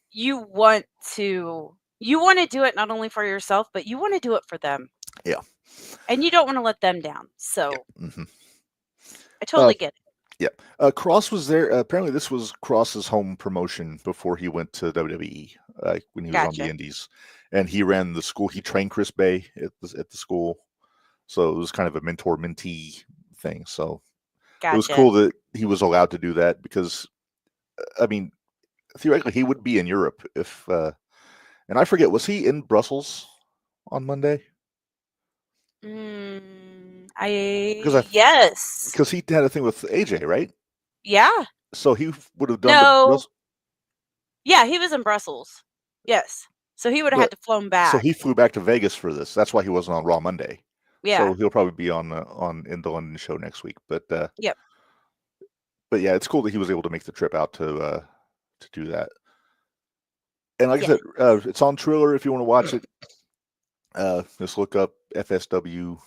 you want to do it not only for yourself, but you want to do it for them. Yeah. And you don't want to let them down. So Yeah. Mm-hmm. I totally get it. Yeah. Cross was there. Apparently, this was Cross's home promotion before he went to WWE, when he was on the Gotcha. Indies. And he ran the school. He trained Chris Bay at the school. So it was kind of a mentor-mentee thing. So it was Gotcha. cool that he was allowed to do that, because, I mean, theoretically, he would be in Europe if, and I forget, was he in Brussels on Monday? Yes. Because he had a thing with AJ, right? Yeah. So he would have done No. Yeah, he was in Brussels. Yes. So he would have had to flown back. So he flew back to Vegas for this. That's why he wasn't on Raw Monday. Yeah. So he'll probably be on in the London show next week. But yep. But yeah, it's cool that he was able to make the trip out to do that. And like I said, it's on Triller if you want to watch it. Just look up FSW,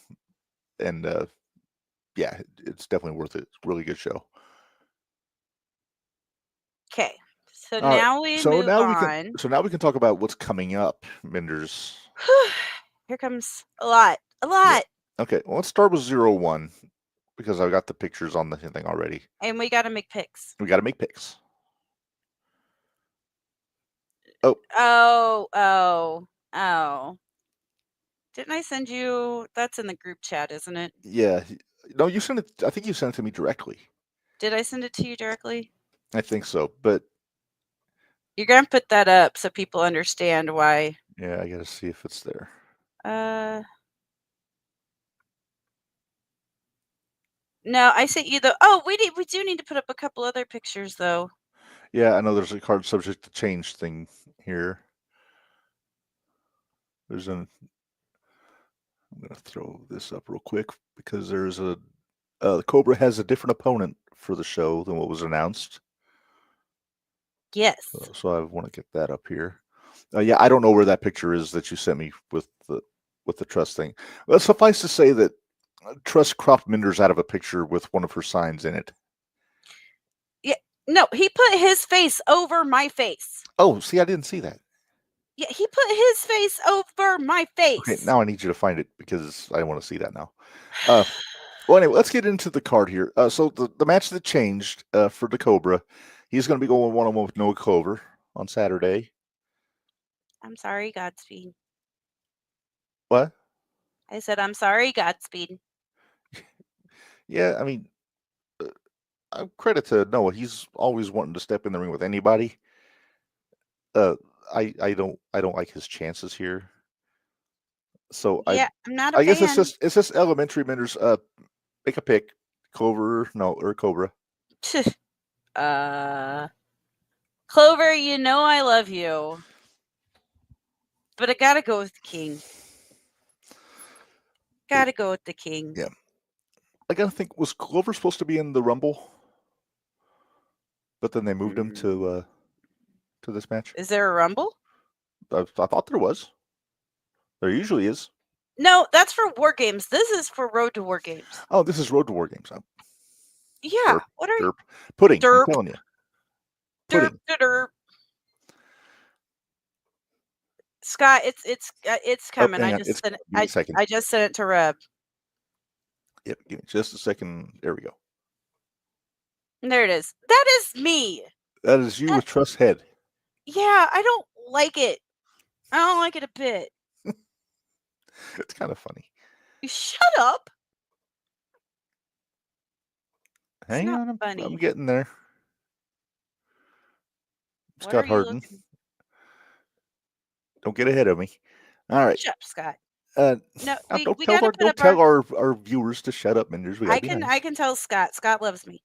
and yeah, it's definitely worth it. It's a really good show. Okay. So now we move on. So now we can talk about what's coming up, Minderz. Here comes a lot. Yeah. Okay, well, let's start with 01, because I've got the pictures on the thing already. And we got to make picks. Oh. Didn't I send you? That's in the group chat, isn't it? Yeah. No, you sent it. I think you sent it to me directly. Did I send it to you directly? I think so, but you're going to put that up so people understand why. Yeah, I got to see if it's there. No, I sent you the. Oh, we do need to put up a couple other pictures though. Yeah, I know there's a card subject to change thing here. I'm going to throw this up real quick, because there's the Cobra has a different opponent for the show than what was announced. Yes. So I want to get that up here. Yeah, I don't know where that picture is that you sent me with the Trust thing. Well, suffice to say that Trust cropped Minderz out of a picture with one of her signs in it. Yeah, no, he put his face over my face. Oh, see, I didn't see that. Yeah, he put his face over my face. Okay, now I need you to find it, because I want to see that now. Well, anyway, let's get into the card here. So the match that changed for the Cobra, he's going to be going one-on-one with Noah Clover on Saturday. I'm sorry, Godspeed. What? I said, I'm sorry, Godspeed. Yeah, I mean, credit to Noah. He's always wanting to step in the ring with anybody. I don't like his chances here. So yeah, I'm not a fan. I guess it's just elementary. Minderz, make a pick. Clover or Cobra. Clover, you know I love you, but I gotta go with the king. Gotta go with the king. Yeah. I gotta think, was Clover supposed to be in the Rumble? But then they moved him to this match. Is there a Rumble? I thought there was. There usually is. No, that's for War Games. This is for Road to War Games. Oh, this is Road to War Games. Yeah. Derp, what are you? Pudding. Derp. I'm telling you. Derp. Scott, it's Oh, coming. hang on. Give me a second. I just sent it to Reb. Yep, give me just a second. There we go. And there it is. That is me. That is you with Trust Head. Yeah, I don't like it. I don't like it a bit. It's kind of funny. You shut up. Hang on, I'm getting there. What Scott are you Harden. looking? Don't get ahead of me. All right. Shut up, Scott. No, we gotta don't tell our viewers to shut up, Minderz. I can tell Scott. Scott loves me.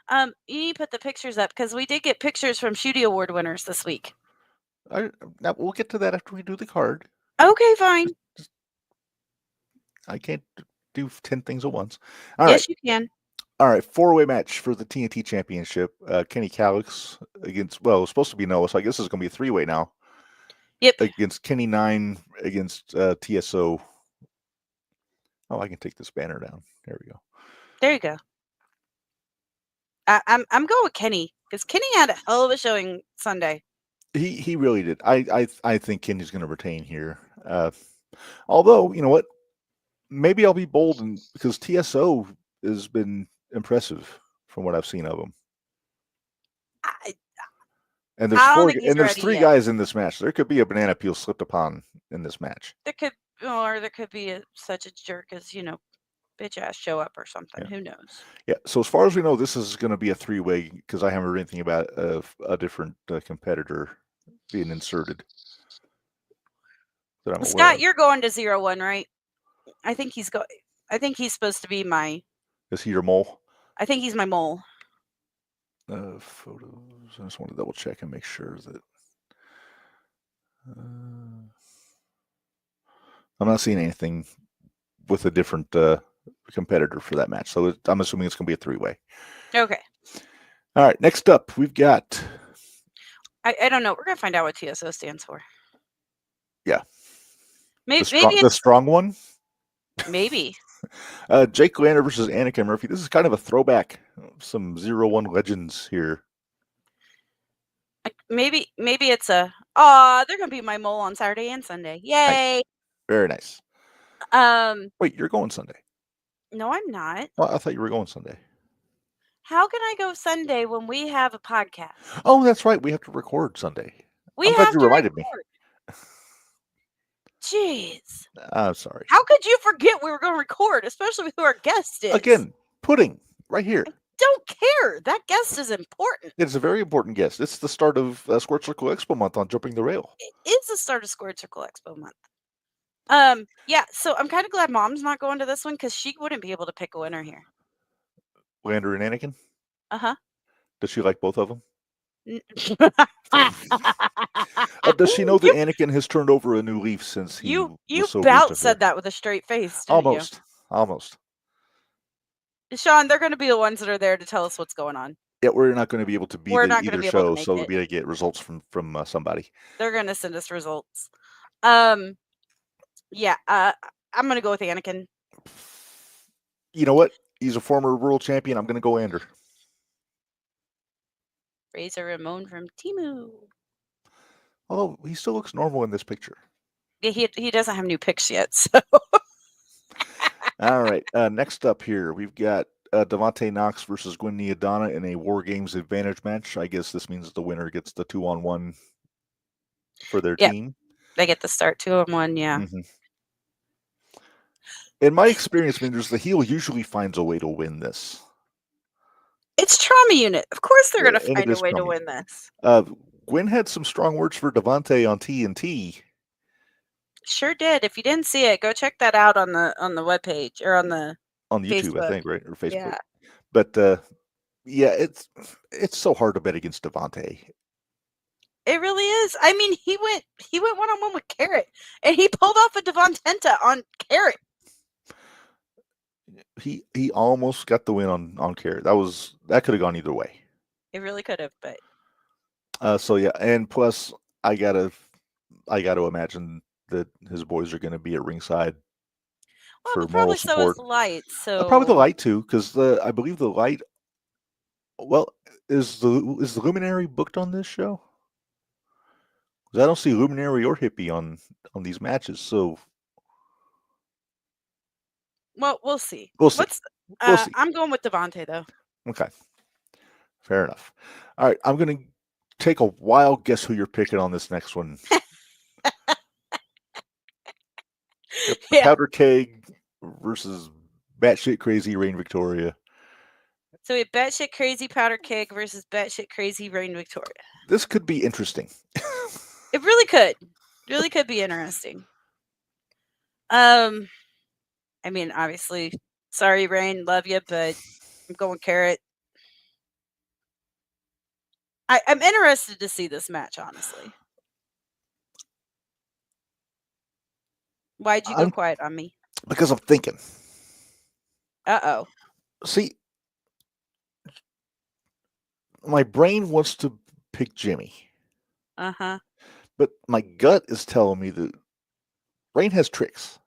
You need to put the pictures up because we did get pictures from Shootout Award winners this week. Now we'll get to that after we do the card. Okay, fine. I can't do 10 things at once. All right. Yes, you can. All right, 4-way match for the TNT Championship. Kenny Calix against, it was supposed to be Noah, so I guess it's going to be a 3-way now. Yep. Against Kenny 9 against TSO. Oh, I can take this banner down. There we go. There you go. I'm going with Kenny because Kenny had a hell of a showing Sunday. He really did. I think Kenny's going to retain here. Although, you know what? Maybe I'll be bold because TSO has been impressive from what I've seen of him. And there's 3 guys in this match. There could be a banana peel slipped upon in this match. There could be such a jerk as bitch ass show up or something. Yeah. Who knows? Yeah. So as far as we know, this is going to be a 3-way because I haven't heard anything about a different competitor being inserted. Scott, you're going to 0-1, right? I think he's supposed to be my. Is he your mole? I think he's my mole. Photos. I just want to double check and make sure that. I'm not seeing anything with a different competitor for that match, so I'm assuming it's going to be a 3-way. Okay. All right. Next up, we've got. I don't know. We're gonna find out what TSO stands for. Yeah. Maybe the strong one. Maybe. Jake Lander versus Anakin Murphy. This is kind of a throwback. Some 0-1 legends here. Maybe it's they're gonna be my mole on Saturday and Sunday. Yay! Nice. Very nice. Wait, you're going Sunday? No, I'm not. Well, I thought you were going Sunday. How can I go Sunday when we have a podcast? Oh, that's right. We have to record Sunday. I'm glad you reminded me. Jeez. I'm sorry. How could you forget we were going to record, especially with who our guest is? Again, pudding right here. I don't care. That guest is important. It's a very important guest. It's the start of Squirt Circle Expo month on Jumping the Rail. It is the start of Squirt Circle Expo month. Yeah, so I'm kind of glad Mom's not going to this one because she wouldn't be able to pick a winner here. Lander and Anakin? Uh-huh. Does she like both of them? Does she know that Anakin has turned over a new leaf since he you was so about said that with a straight face, didn't Almost. Sean, they're going to be the ones that are there to tell us what's going on. Yeah, we're not going to be able to be at either show, so we'll be able to get results from somebody. They're going to send us results. Yeah, I'm going to go with Anakin. You know what? He's a former world champion. I'm going to go Ander. Razor Ramon from Temu. Although he still looks normal in this picture. Yeah, he doesn't have new pics yet. So. All right. Next up here, we've got Devontae Knox versus Gwen Niadana in a War Games advantage match. I guess this means the winner gets the 2-on-1 for their team. They get the start 2-on-1, yeah. Mm-hmm. In my experience, the heel usually finds a way to win this. It's Trauma Unit. Of course they're going to find a way to win this. Gwen had some strong words for Devontae on TNT. Sure did. If you didn't see it, go check that out on the webpage or on YouTube, Facebook. I think, right? Or Facebook. Yeah. But yeah, it's so hard to bet against Devontae. It really is. I mean, he went 1-on-1 with Carrot, and he pulled off a Devontae on Carrot. He almost got the win on Carrot. That could have gone either way. It really could have, but so yeah, and plus I gotta imagine that his boys are going to be at ringside for moral support. So is the light. So probably the light too, because I believe the light. Well, is the luminary booked on this show? Because I don't see Luminary or Hippie on these matches, so Well, we'll see. we'll see. We'll see. I'm going with Devontae though. Okay, fair enough. All right, I'm gonna take a wild guess who you're picking on this next one. Yeah. Powder Keg versus batshit crazy Reign Victoria. So we have batshit crazy Powder Keg versus batshit crazy Reign Victoria. This could be interesting. It really could. Really could be interesting. I mean, obviously, sorry, Reign, love you, but I'm going Carrot. I'm interested to see this match, honestly. Why'd you go quiet on me? Because I'm thinking. Uh-oh. See, my brain wants to pick Jimmy. Uh-huh. But my gut is telling me that Reign has tricks.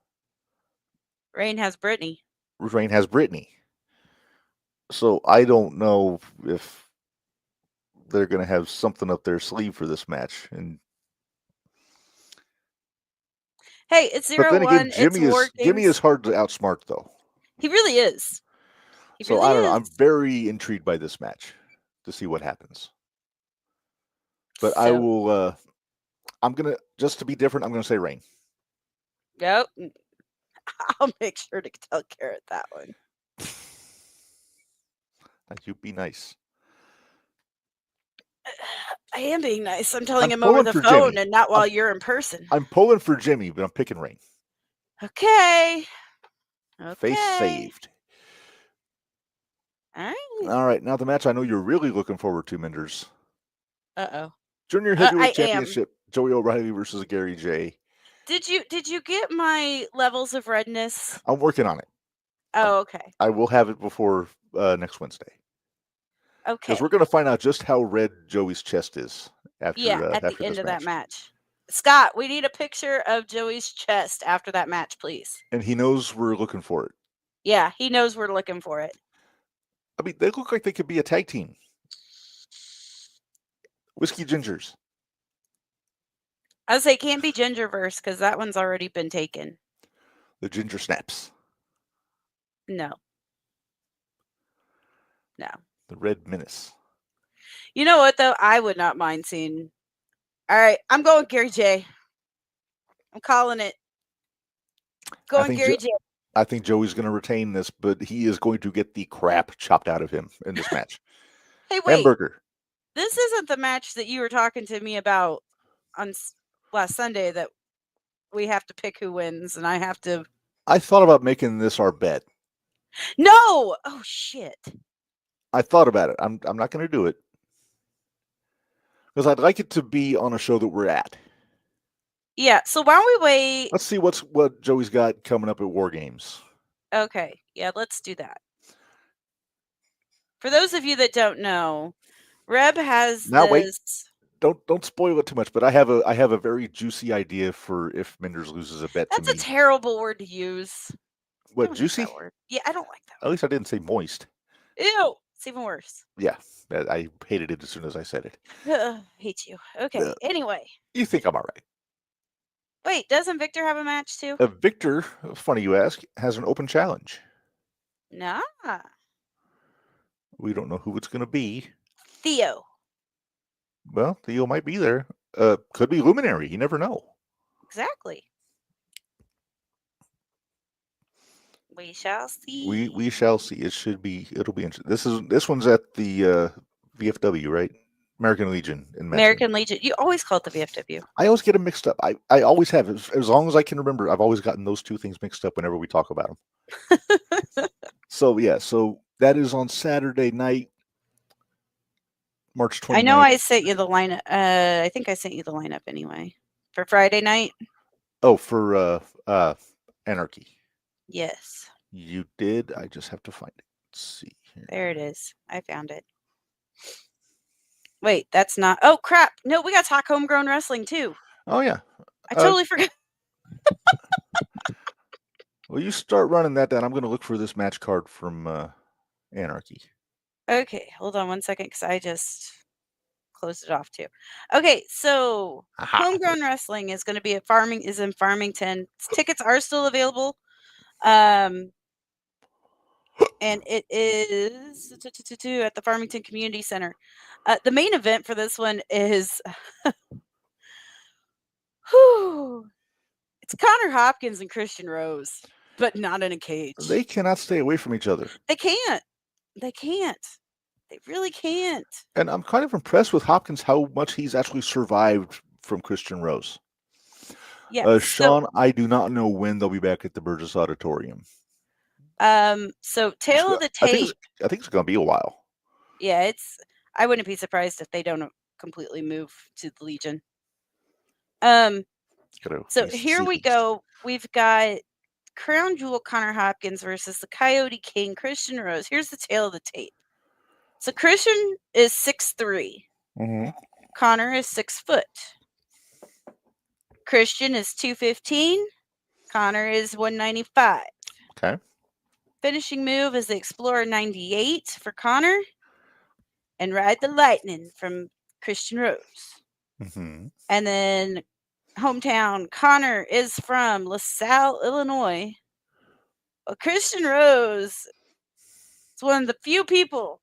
Reign has Brittany. Reign has Brittany. So I don't know if they're going to have something up their sleeve for this match. And hey, it's 0-1. But then again, It's Jimmy is hard to outsmart, though. He really is. So I don't know. I'm very intrigued by this match to see what happens. But I will. I'm gonna, just to be different, I'm gonna say Reign. Yep. I'll make sure to tell Carrot that one. You be nice. I am being nice. I'm telling him over the phone Jimmy. and not while you're in person. I'm pulling for Jimmy, but I'm picking Reign. Okay. Face saved. All right. All right. Now the match I know you're really looking forward to, Minderz. Uh-oh. Junior Heavyweight Championship. Joey O'Reilly versus Gary J. Did you get my levels of redness? I'm working on it. Oh, okay. I will have it before next Wednesday. Okay. Because we're going to find out just how red Joey's chest is after at the end of that match. Scott, we need a picture of Joey's chest after that match, please. And he knows we're looking for it. Yeah, he knows we're looking for it. I mean, they look like they could be a tag team. Whiskey Gingers. I would say it can't be Gingerverse because that one's already been taken. The Ginger Snaps. No. The Red Menace. You know what, though? I would not mind seeing. All right, I'm going Gary J. I'm calling it. Going Gary J. I think Joey's going to retain this, but he is going to get the crap chopped out of him in this match. Hey, wait. Hamburger. This isn't the match that you were talking to me about on last Sunday that we have to pick who wins, and I have to. I thought about making this our bet. No! Oh, shit. I thought about it. I'm not going to do it. Because I'd like it to be on a show that we're at. Yeah, so why don't we wait? Let's see what Joey's got coming up at War Games. Okay, yeah, let's do that. For those of you that don't know, Reb has wait. Don't spoil it too much, but I have a very juicy idea for if Minderz loses a bet to me. That's a terrible word to use. What, juicy? Like that word. Yeah, I don't like that. At least I didn't say moist. Ew, it's even worse. Yeah, I hated it as soon as I said it. Hate you. Okay, anyway. You think I'm all right. Wait, doesn't Victor have a match too? Victor, funny you ask, has an open challenge. Nah. We don't know who it's going to be. Theo. Well, Theo might be there. Could be Luminary. You never know. Exactly. We shall see. We shall see. It'll be interesting. This one's at the VFW, right? American Legion in Metro. American Legion. You always call it the VFW. I always get them mixed up. I always have. As long as I can remember, I've always gotten those two things mixed up whenever we talk about them. So that is on Saturday night, March 29th. I know I sent you the lineup. I think I sent you the lineup anyway. For Friday night? Oh, for Anarchy. Yes. You did. I just have to find it. Let's see here. There it is. I found it. Wait, that's not. Oh, crap. No, we got to talk Homegrown Wrestling too. Oh, yeah. I totally forgot. Well, you start running that down. I'm going to look for this match card from Anarchy. Okay, hold on one second because I just closed it off too. Okay, so Aha. Homegrown Wrestling is going to be at in Farmington. Tickets are still available. And it is at the Farmington Community Center. The main event for this one is it's Connor Hopkins and Christian Rose, but not in a cage. They cannot stay away from each other. They can't. They can't. They really can't. And I'm kind of impressed with Hopkins how much he's actually survived from Christian Rose. Yeah. Sean, I do not know when they'll be back at the Burgess Auditorium. So tail of the tape. I think it's going to be a while. Yeah, I wouldn't be surprised if they don't completely move to the Legion. So here we go. We've got Crown Jewel Connor Hopkins versus the Coyote King Christian Rose. Here's the tail of the tape. So Christian is 6'3". Mm-hmm. Connor is 6 foot. Christian is 215. Connor is 195. Okay. Finishing move is the Explorer 98 for Connor. And Ride the Lightning from Christian Rose. Mm-hmm. And then hometown, Connor is from LaSalle, Illinois. Well, Christian Rose is one of the few people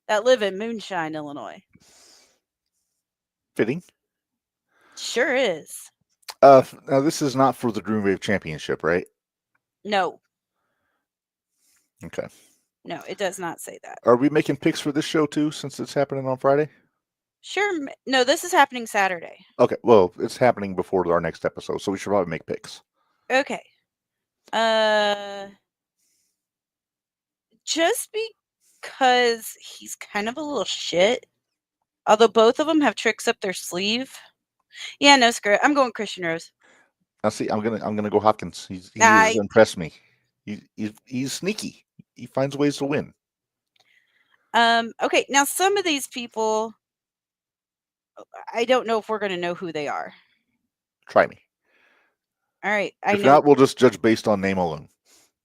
that live in Moonshine, Illinois. Fitting. Sure is. Now this is not for the Dreamwave Championship, right? No. Okay. No, it does not say that. Are we making picks for this show too, since it's happening on Friday? Sure. No, this is happening Saturday. Okay. Well, it's happening before our next episode, so we should probably make picks. Okay. Just because he's kind of a little shit, although both of them have tricks up their sleeve. Yeah, no, screw it. I'm going Christian Rose. Now, see, I'm gonna go Hopkins. He has impressed me. He's sneaky. He finds ways to win. Okay, now some of these people, I don't know if we're going to know who they are. Try me. All right, If not, we'll just judge based on name alone.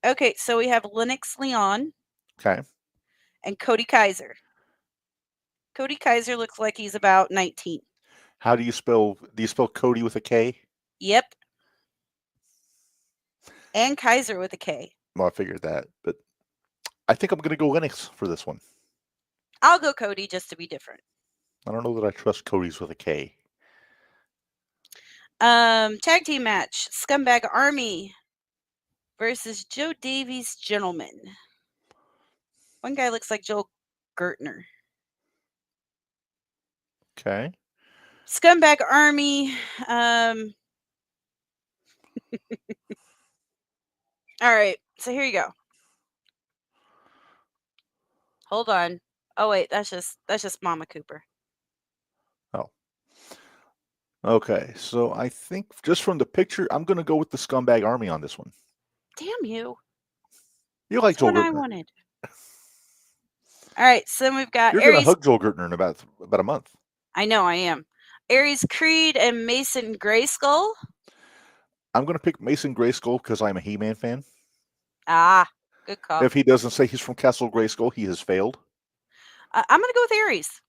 Okay, so we have Lennox Leon. Okay. And Cody Kaiser. Cody Kaiser looks like he's about 19. How do you spell? Do you spell Cody with a K? Yep. And Kaiser with a K. Well, I figured that, but I think I'm going to go Lennox for this one. I'll go Cody just to be different. I don't know that I trust Cody's with a K. Tag team match: Scumbag Army versus Joe Davies Gentlemen. One guy looks like Joel Gertner. Okay. Scumbag Army. All right, so here you go. Hold on. Oh wait, that's just Mama Cooper. Oh. Okay, so I think just from the picture, I'm going to go with the Scumbag Army on this one. Damn you! You like Joel Gertner? What I wanted. All right, so then we've got You're going to hug Joel Gertner in about a month. I know I am. Aries Creed and Mason Grayskull. I'm going to pick Mason Grayskull because I'm a He-Man fan. Ah, good call. If he doesn't say he's from Castle Grayskull, he has failed. I'm going to go with Aries.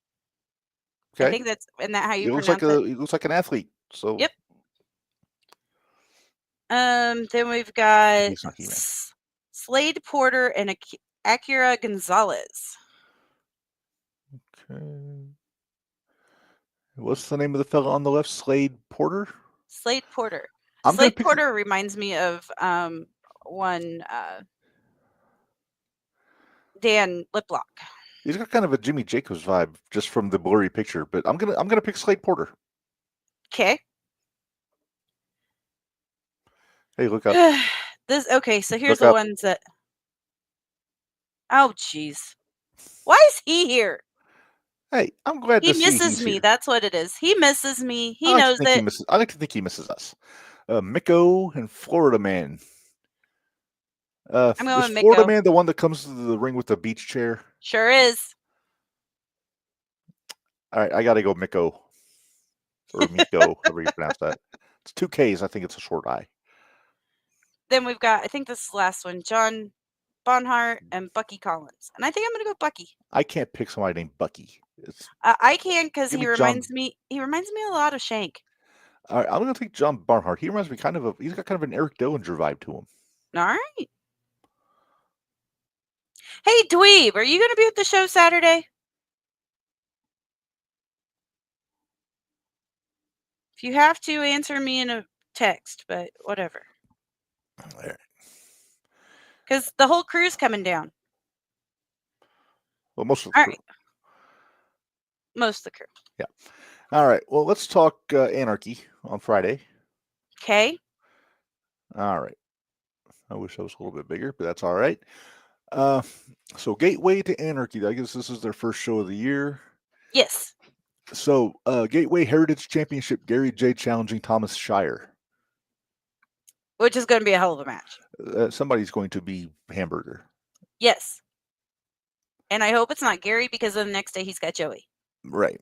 Okay. I think isn't that how you pronounce it? He looks like an athlete. So. Yep. Then we've got Slade Porter and Akira Gonzalez. Okay. What's the name of the fellow on the left? Slade Porter? Slade Porter. Slade Porter reminds me of one Dan Liplock. He's got kind of a Jimmy Jacobs vibe just from the blurry picture, but I'm gonna pick Slade Porter. Okay. Hey, look up. So here's the ones that. Oh, jeez. Why is he here? Hey, I'm glad to see he misses me. Here. That's what it is. He misses me. He knows it. I like to think he misses us. Miko and Florida Man. I'm going with Miko. Florida Man the one that comes to the ring with the beach chair? Sure is. All right, I got to go Miko. Or Miko, however you pronounce that. It's 2 Ks. I think it's a short I. Then we've got, I think this is the last one, John Bonhart and Bucky Collins. And I think I'm going to go Bucky. I can't pick somebody named Bucky. It's I can because give he me John. reminds me. He reminds me a lot of Shank. All right, I'm gonna take John Barnhart. He reminds me he's got kind of an Eric Dillinger vibe to him. All right. Hey, Dweeb, are you going to be at the show Saturday? If you have to, answer me in a text, but whatever. There. Because the whole crew's coming down. Well, most of the All crew. right. Most of the crew. Yeah. All right. Well, let's talk Anarchy on Friday. Okay. All right. I wish I was a little bit bigger, but that's all right. So Gateway to Anarchy. I guess this is their first show of the year. Yes. So Gateway Heritage Championship, Gary J challenging Thomas Shire. Which is going to be a hell of a match. Somebody's going to be Hamburger. Yes. And I hope it's not Gary because then the next day he's got Joey. Right.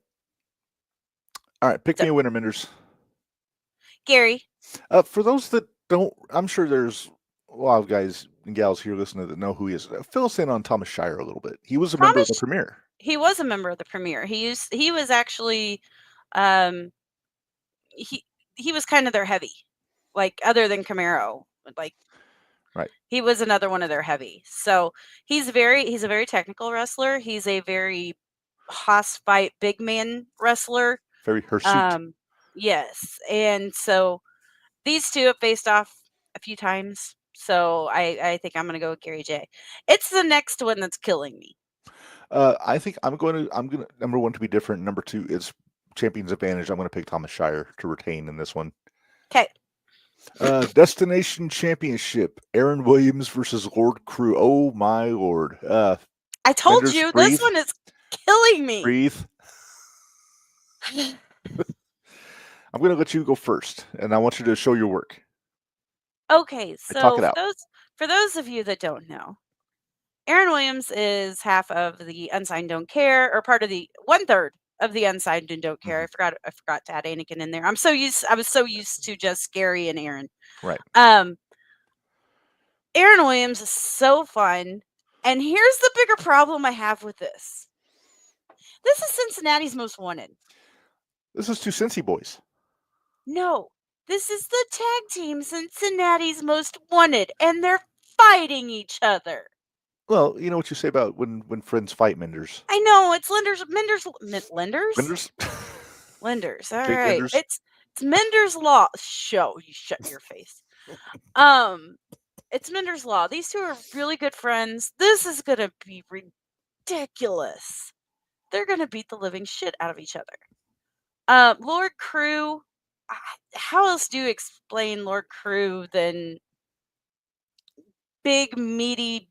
All right. Pick me a winner, Minders. Gary. For those that don't, I'm sure there's a lot of guys and gals here listening that know who he is. Fill us in on Thomas Shire a little bit. He was a member of the Premier. He was a member of the Premier. He was actually he was kind of their heavy. Like other than Camaro. Like right. He was another one of their heavy. So he's a very technical wrestler. He's a very hoss fight big man wrestler. Very hirsute. Yes. And so these two have faced off a few times. So I think I'm gonna go with Gary J. It's the next one that's killing me. I think I'm gonna number one to be different. Number two is Champion's Advantage. I'm gonna pick Thomas Shire to retain in this one. Okay. Destination Championship, Aaron Williams versus Lord Crew. Oh my lord. I told Minders, you breathe. This one is killing me. Breathe. I'm going to let you go first, and I want you to show your work. Okay, so for those of you that don't know, Aaron Williams is half of the Unsigned Don't Care, or part of the 1/3 of the Unsigned and Don't Care. Mm-hmm. I forgot to add Anakin in there. I was so used to just Gary and Aaron. Right. Aaron Williams is so fun, and here's the bigger problem I have with this. This is Cincinnati's Most Wanted. This is two Cincy boys. No, this is the tag team Cincinnati's Most Wanted, and they're fighting each other. Well, you know what you say about when friends fight, Minders. I know, it's Lenders. All Jake right. Lenders. It's Minder's Law. You shut your face. It's Minder's Law. These two are really good friends. This is going to be ridiculous. They're going to beat the living shit out of each other. Lord Crew, how else do you explain Lord Crew than big, meaty,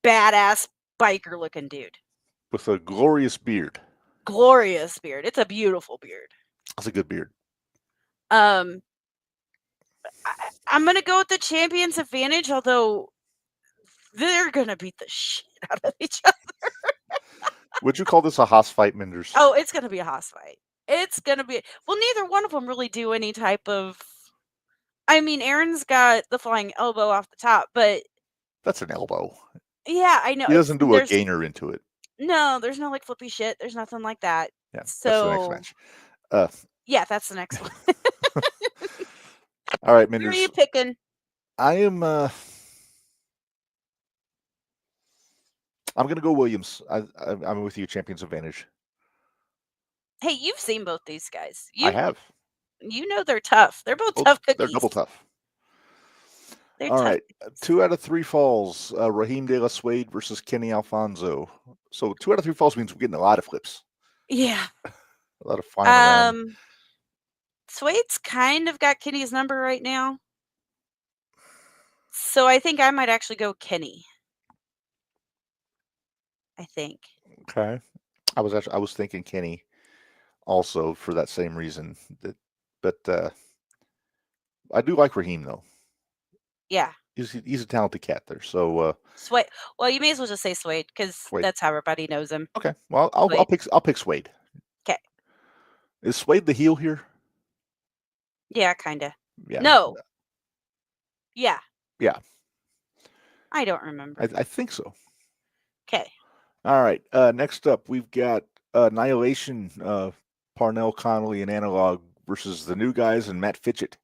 badass, biker-looking dude? With a glorious beard. Glorious beard. It's a beautiful beard. That's a good beard. I'm going to go with the Champion's Advantage, although they're going to beat the shit out of each other. Would you call this a hoss fight, Minders? Oh, it's going to be a hoss fight. It's going to be... Well, neither one of them really do any type of... I mean, Aaron's got the flying elbow off the top, but... That's an elbow. Yeah, I know. He doesn't do a gainer into it. No, there's no, like, flippy shit. There's nothing like that. Yeah, so... that's the next match. Yeah, that's the next one. All right, Minders. Who are you picking? I am... I'm going to go Williams. I'm with you, Champion's Advantage. Hey, you've seen both these guys. I have. You know they're tough. They're both tough cookies. They're double tough. They're All tough right. 2 out of 3 falls. Raheem De La Suede versus Kenny Alfonso. So 2 out of 3 falls means we're getting a lot of flips. Yeah. A lot of flying around. Suede's kind of got Kenny's number right now. So I think I might actually go Kenny. I think. Okay. I was thinking Kenny also for that same reason. But I do like Raheem though. Yeah. He's a talented cat there. So Suede. Well, you may as well just say Suede because that's how everybody knows him. Okay. Well, I'll pick Suede. Okay. Is Suede the heel here? Yeah, kinda. Yeah. No. Yeah. Yeah. I don't remember. I think so. Okay. All right. Next up, we've got Annihilation, Parnell, Connolly, and Analog versus the new guys and Matt Fitchett.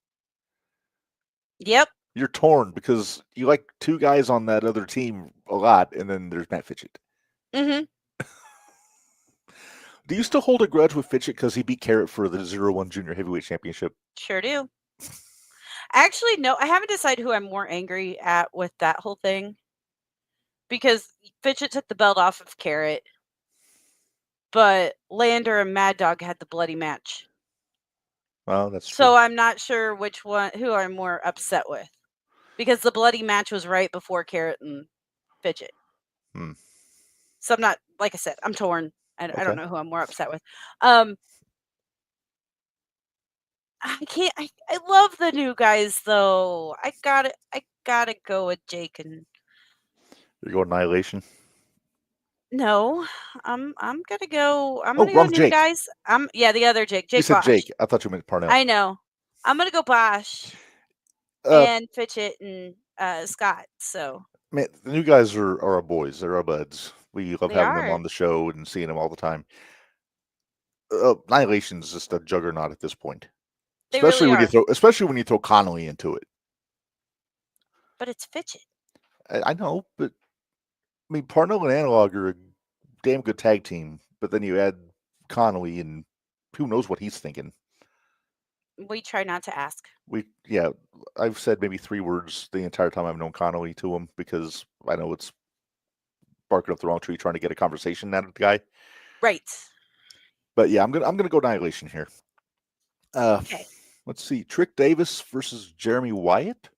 Yep. You're torn because you like two guys on that other team a lot, and then there's Matt Fitchett. Mm-hmm. Do you still hold a grudge with Fitchett because he beat Carrot for the 0-1 Junior Heavyweight Championship? Sure do. Actually, no, I haven't decided who I'm more angry at with that whole thing. Because Fitchett took the belt off of Carrot, but Lander and Mad Dog had the bloody match. Well, that's true. So I'm not sure who I'm more upset with. Because the bloody match was right before Carrot and Fitchett. So I'm not, like I said, I'm torn. I don't know who I'm more upset with. I love the new guys though. I gotta go with Jake and. You're going Annihilation. No, I'm gonna go. I'm Oh, gonna go wrong new Jake. guys. The other Jake. You Jake said Bosch. Jake. I thought you meant Parnell. I know. I'm gonna go Bosch and Fitchett and Scott. So man, the new guys are our boys. They're our buds. We love They having them are. on the show and seeing them all the time. Annihilation's just a juggernaut at this point. They Especially really when you throw Connolly into it. But it's Fitchett. I know, but I mean Parnell and Analog are a damn good tag team, but then you add Connolly and who knows what he's thinking. We try not to ask. I've said maybe 3 words the entire time I've known Connolly to him because I know it's barking up the wrong tree trying to get a conversation out of the guy. Right. But yeah, I'm gonna go Annihilation here. Okay. Let's see, Trick Davis versus Jeremy Wyatt.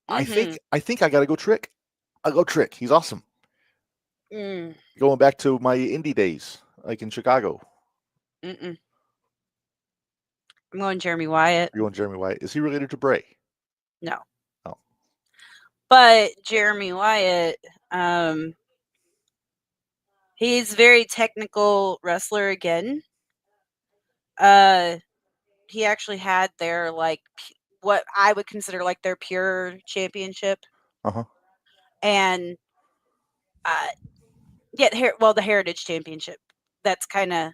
Mm-hmm. I think I gotta go Trick. I'll go Trick. He's awesome. Going back to my indie days, like in Chicago. I'm going Jeremy Wyatt. You're going Jeremy Wyatt. Is he related to Bray? No. Oh. But Jeremy Wyatt, he's a very technical wrestler again. He actually had their what I would consider like their pure championship. And the Heritage Championship. That's kind of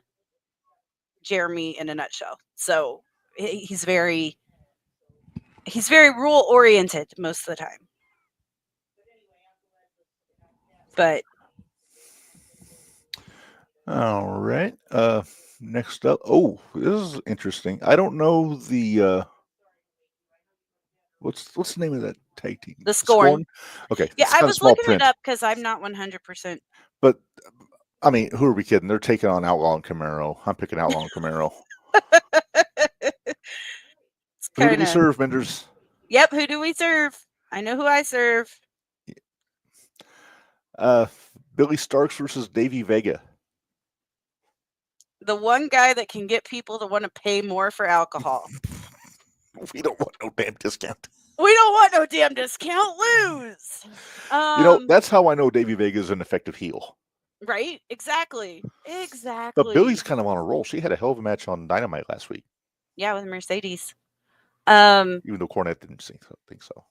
Jeremy in a nutshell. So he's very rule oriented most of the time. But all right. Next up. Oh, this is interesting. I don't know the what's the name of that tag team? The Scorn. Okay. Yeah, I was looking it up because I'm not 100%. But I mean, who are we kidding? They're taking on Outlaw and Camaro. I'm picking Outlaw and Camaro. Who do we serve, Minderz? Yep, who do we serve? I know who I serve. Billy Starks versus Davey Vega. The one guy that can get people to want to pay more for alcohol. We don't want no damn discount. We don't want no damn discount. Lose. That's how I know Davey Vega is an effective heel. Right? Exactly. But Billy's kind of on a roll. She had a hell of a match on Dynamite last week. Yeah, with Mercedes. Even though Cornette didn't think so.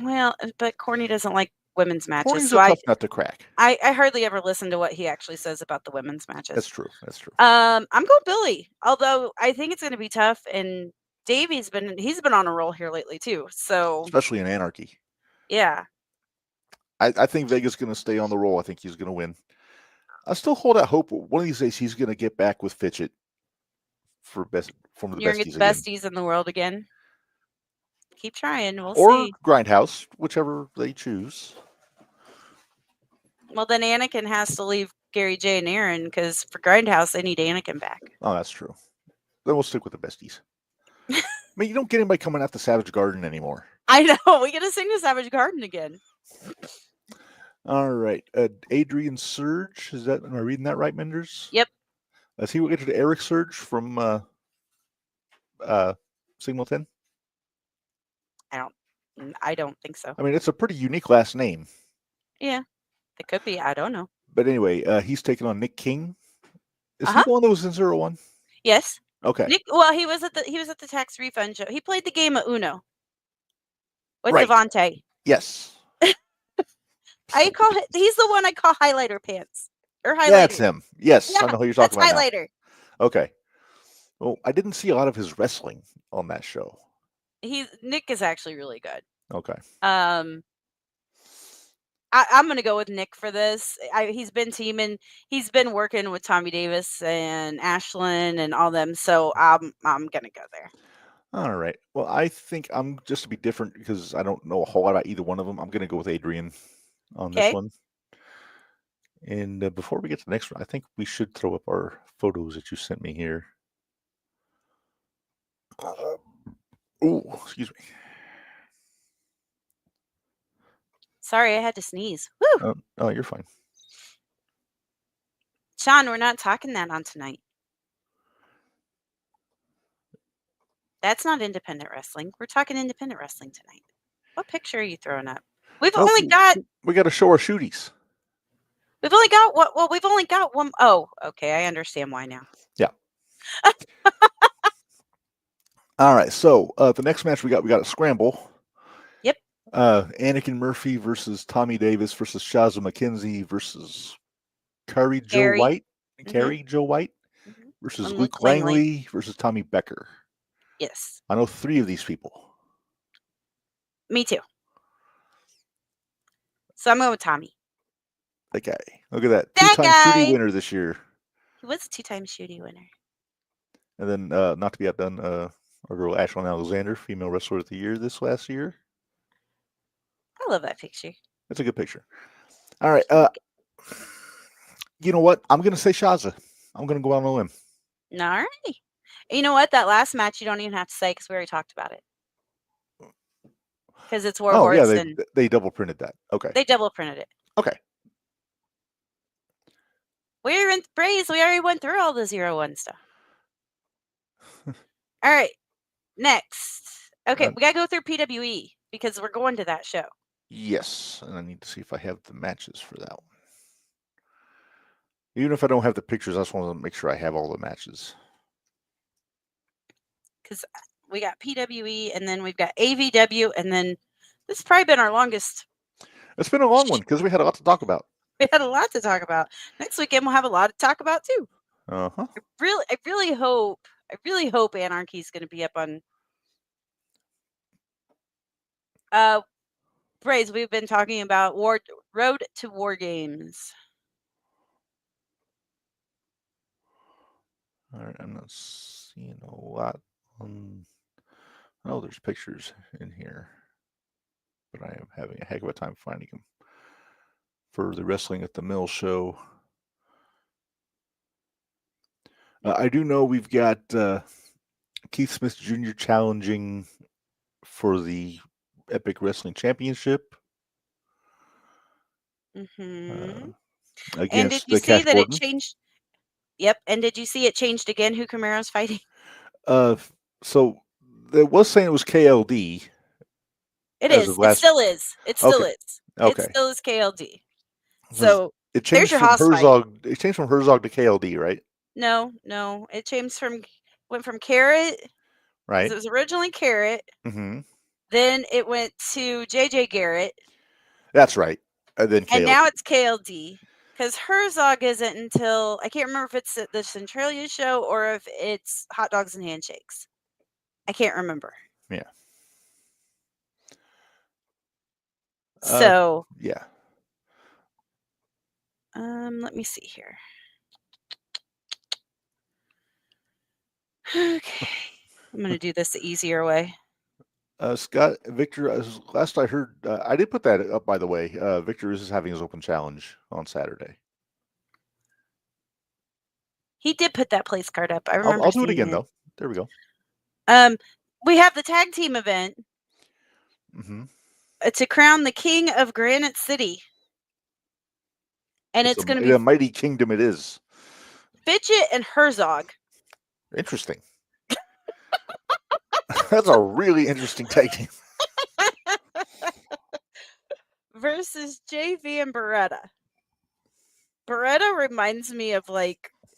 Well, but Corny doesn't like women's matches. Corny's a tough nut to crack. I hardly ever listen to what he actually says about the women's matches. That's true. I'm going Billy. Although I think it's going to be tough, and Davey's been on a roll here lately too. So especially in Anarchy. Yeah. I think Vega's going to stay on the roll. I think he's going to win. I still hold out hope. One of these days he's going to get back with Fitchett for the besties in the world again. Keep trying. We'll or see. Grindhouse, whichever they choose. Well, then Anakin has to leave Gary J and Aaron because for Grindhouse they need Anakin back. Oh, that's true. Then we'll stick with the besties. I mean, you don't get anybody coming out the Savage Garden anymore. I know. We got to sing the Savage Garden again. All right. Adrian Surge. Am I reading that right, Minderz? Yep. Is he related to Eric Surge from Singleton? I don't think so. I mean, it's a pretty unique last name. Yeah, it could be. I don't know. But anyway, he's taking on Nick King. Is he the one that was in 0-1? Yes. Okay. He was at the tax refund show. He played the game of Uno with Devontae. Yes. He's the one I call highlighter pants. or Yeah, it's highlighter. him. Yes, I Yeah, know who you're that's talking about now. highlighter. Okay. Well, I didn't see a lot of his wrestling on that show. Nick is actually really good. Okay. I'm gonna go with Nick for this. He's been teaming. He's been working with Tommy Davis and Ashlyn and all them. So I'm gonna go there. All right. Well, I think I'm just to be different because I don't know a whole lot about either one of them. I'm going to go with Adrian on this Okay. one. And before we get to the next one, I think we should throw up our photos that you sent me here. Oh, excuse me. Sorry, I had to sneeze. Woo! Oh, you're fine. Sean, we're not talking that on tonight. That's not independent wrestling. We're talking independent wrestling tonight. What picture are you throwing up? We've Oh, only got we got to show our shooties. what? Well, we've only got one. Oh, okay. I understand why now. Yeah. All right. So the next match we got a scramble. Yep. Anakin Murphy versus Tommy Davis versus Shazza McKenzie versus Carrie Joe White. Carrie Joe White versus And Luke Langley versus Tommy Becker. Yes. I know 3 of these people. Me too. So I'm going with Tommy. That guy. Look at that. That 2-time guy. shooty winner this year. He was a 2-time shooty winner. And then, not to be outdone, our girl Ashlyn Alexander, female wrestler of the year this last year. I love that picture. That's a good picture. All right. You know what? I'm going to say Shazza. I'm going to go out on a limb. All right. You know what? That last match you don't even have to say because we already talked about it. Because it's Warhorse. Oh, yeah. They double printed that. Okay. They double printed it. Okay. We're in Braze. We already went through all the 0-1 stuff. All right. Next. Okay. We got to go through PWE because we're going to that show. Yes. And I need to see if I have the matches for that one. Even if I don't have the pictures, I just want to make sure I have all the matches. Because we got PWE and then we've got AVW and then this has probably been our longest. It's been a long one because we had a lot to talk about. We had a lot to talk about. Next weekend we'll have a lot to talk about too. Uh-huh. I really hope Anarchy's going to be up on Braze. We've been talking about Road to War Games. All right, I'm not seeing a lot on. Oh, there's pictures in here, but I am having a heck of a time finding them for the Wrestling at the Mill show. I do know we've got Keith Smith Jr. challenging for the Epic Wrestling Championship. And Against did you the Cash see that Gordon. it changed? Yep. And did you see it changed again who Camaro's fighting? So it was saying it was KLD. It is. It still is. It still is. Okay. It still is KLD. So it changed from Herzog. It changed from Herzog to KLD, right? No. It changed went from Carrot. Right. It was originally Carrot. Mm-hmm. Then it went to JJ Garrett. That's right. And now it's KLD. Because Herzog isn't until, I can't remember if it's at the Centralia show or if it's Hot Dogs and Handshakes. I can't remember. Yeah. So. Yeah. Let me see here. Okay. I'm going to do this the easier way. Scott, Victor, last I heard, I did put that up, by the way. Victor is having his open challenge on Saturday. He did put that place card up. I remember. I'll do it again, though. There we go. We have the tag team event. Mm-hmm. To crown the king of Granite City. And it's going to be a mighty kingdom it is. Fidget and Herzog. Interesting. That's a really interesting tag team. Versus JV and Beretta. Beretta reminds me of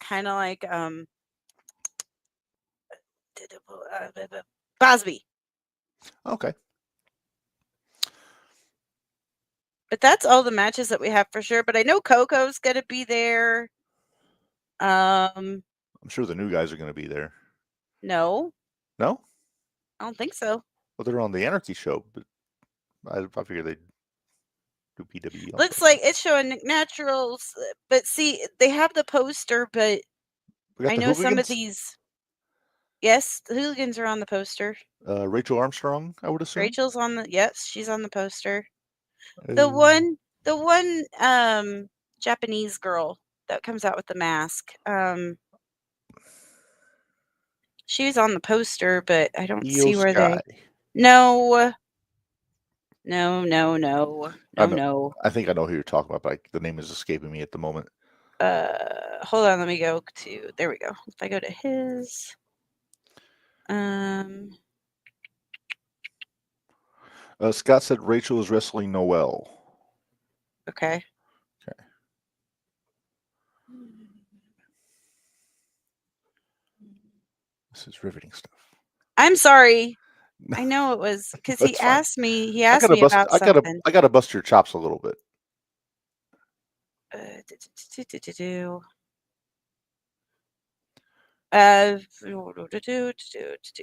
kind of like Bosby. Okay. But that's all the matches that we have for sure. But I know Coco's going to be there. I'm sure the new guys are going to be there. No, No? I don't think so. Well, they're on the Anarchy show, but I figure they'd do PWE also. Looks like it's showing Nick Naturals, but see, they have the poster, but We got I the know some of Hooligans. these. Yes, the Hooligans are on the poster. Rachel Armstrong, I would assume. Rachel's on the. Yes, she's on the poster. The one Japanese girl that comes out with the mask. She was on the poster, but I don't Io see where Sky. they. No. No. I think I know who you're talking about, but the name is escaping me at the moment. Hold on, let me go to. There we go. If I go to his. Scott said Rachel is wrestling Noelle. Okay. This is riveting stuff. I'm sorry. I know it was because he asked me. He asked me about something. I gotta bust your chops a little bit.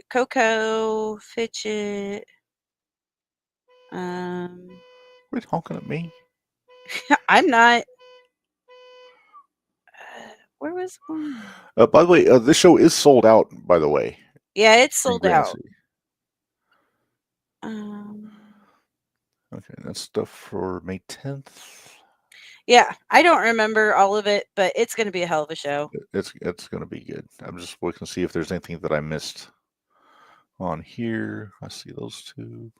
Coco, Fidget. Quit honking at me. I'm not. Where was one? By the way, this show is sold out. By the way. Yeah, it's sold out. Okay, that's stuff for May 10th. Yeah, I don't remember all of it, but it's going to be a hell of a show. It's going to be good. I'm just looking to see if there's anything that I missed on here. I see those two.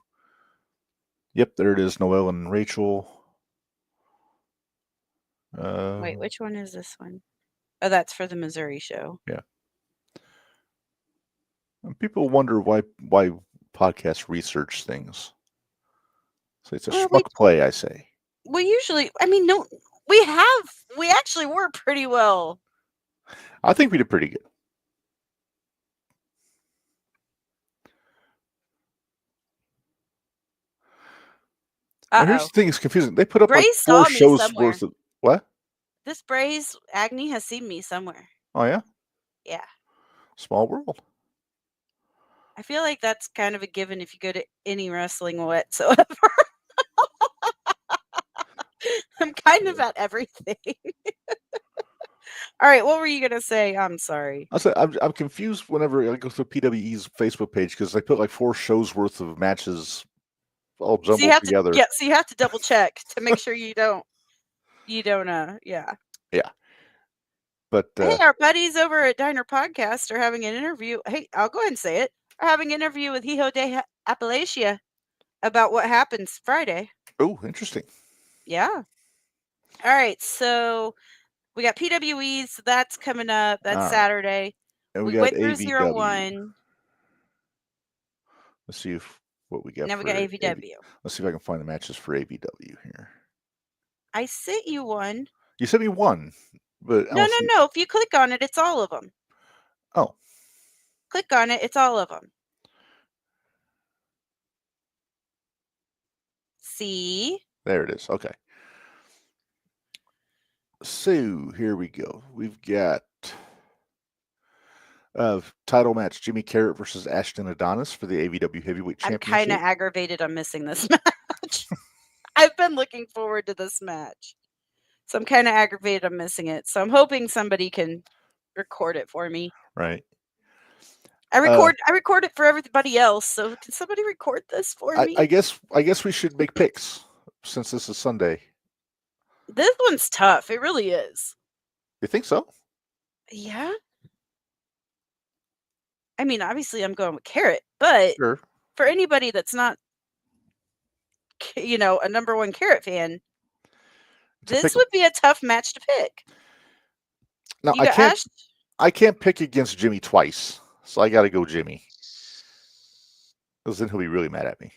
Yep, there it is. Noelle and Rachel. Wait, which one is this one? Oh, that's for the Missouri show. Yeah. And people wonder why podcasts research things. So it's a schmuck play, I say. We usually, I mean, no, we actually were pretty well. I think we did pretty good. Now, here's the thing that's confusing. They put up like 4 shows worth of what? This Braze Agni has seen me somewhere. Oh yeah? Yeah. Small world. I feel like that's kind of a given if you go to any wrestling whatsoever. I'm kind of at everything. All right, what were you gonna say? I'm sorry. I'm confused whenever I go through PWE's Facebook page because they put like 4 shows worth of matches all jumbled together. So you have to double check to make sure you don't. Yeah. But hey, our buddies over at Diner Podcast are having an interview. Hey, I'll go ahead and say it. We're having an interview with Hijo de Appalachia about what happens Friday. Oh, interesting. Yeah. All right, so we got PWEs. So that's coming up. That's Saturday. And we went through 0-1. Let's see what we got. Now we got AVW. Let's see if I can find the matches for AVW here. I sent you one. You sent me one, but no. If you click on it, it's all of them. Oh. Click on it. It's all of them. See? There it is. Okay. So here we go. We've got title match: Jimmy Carrot versus Ashton Adonis for the AVW Heavyweight Championship. I'm kind of aggravated on missing this match. I've been looking forward to this match, so I'm kind of aggravated on missing it. So I'm hoping somebody can record it for me. Right. I record it for everybody else. So can somebody record this for me? I guess we should make picks since this is Sunday. This one's tough. It really is. You think so? Yeah. I mean, obviously, I'm going with Carrot, but sure. For anybody that's not, a number one Carrot fan, this would be a tough match to pick. Now, I can't pick against Jimmy twice, so I got to go Jimmy. Because then he'll be really mad at me.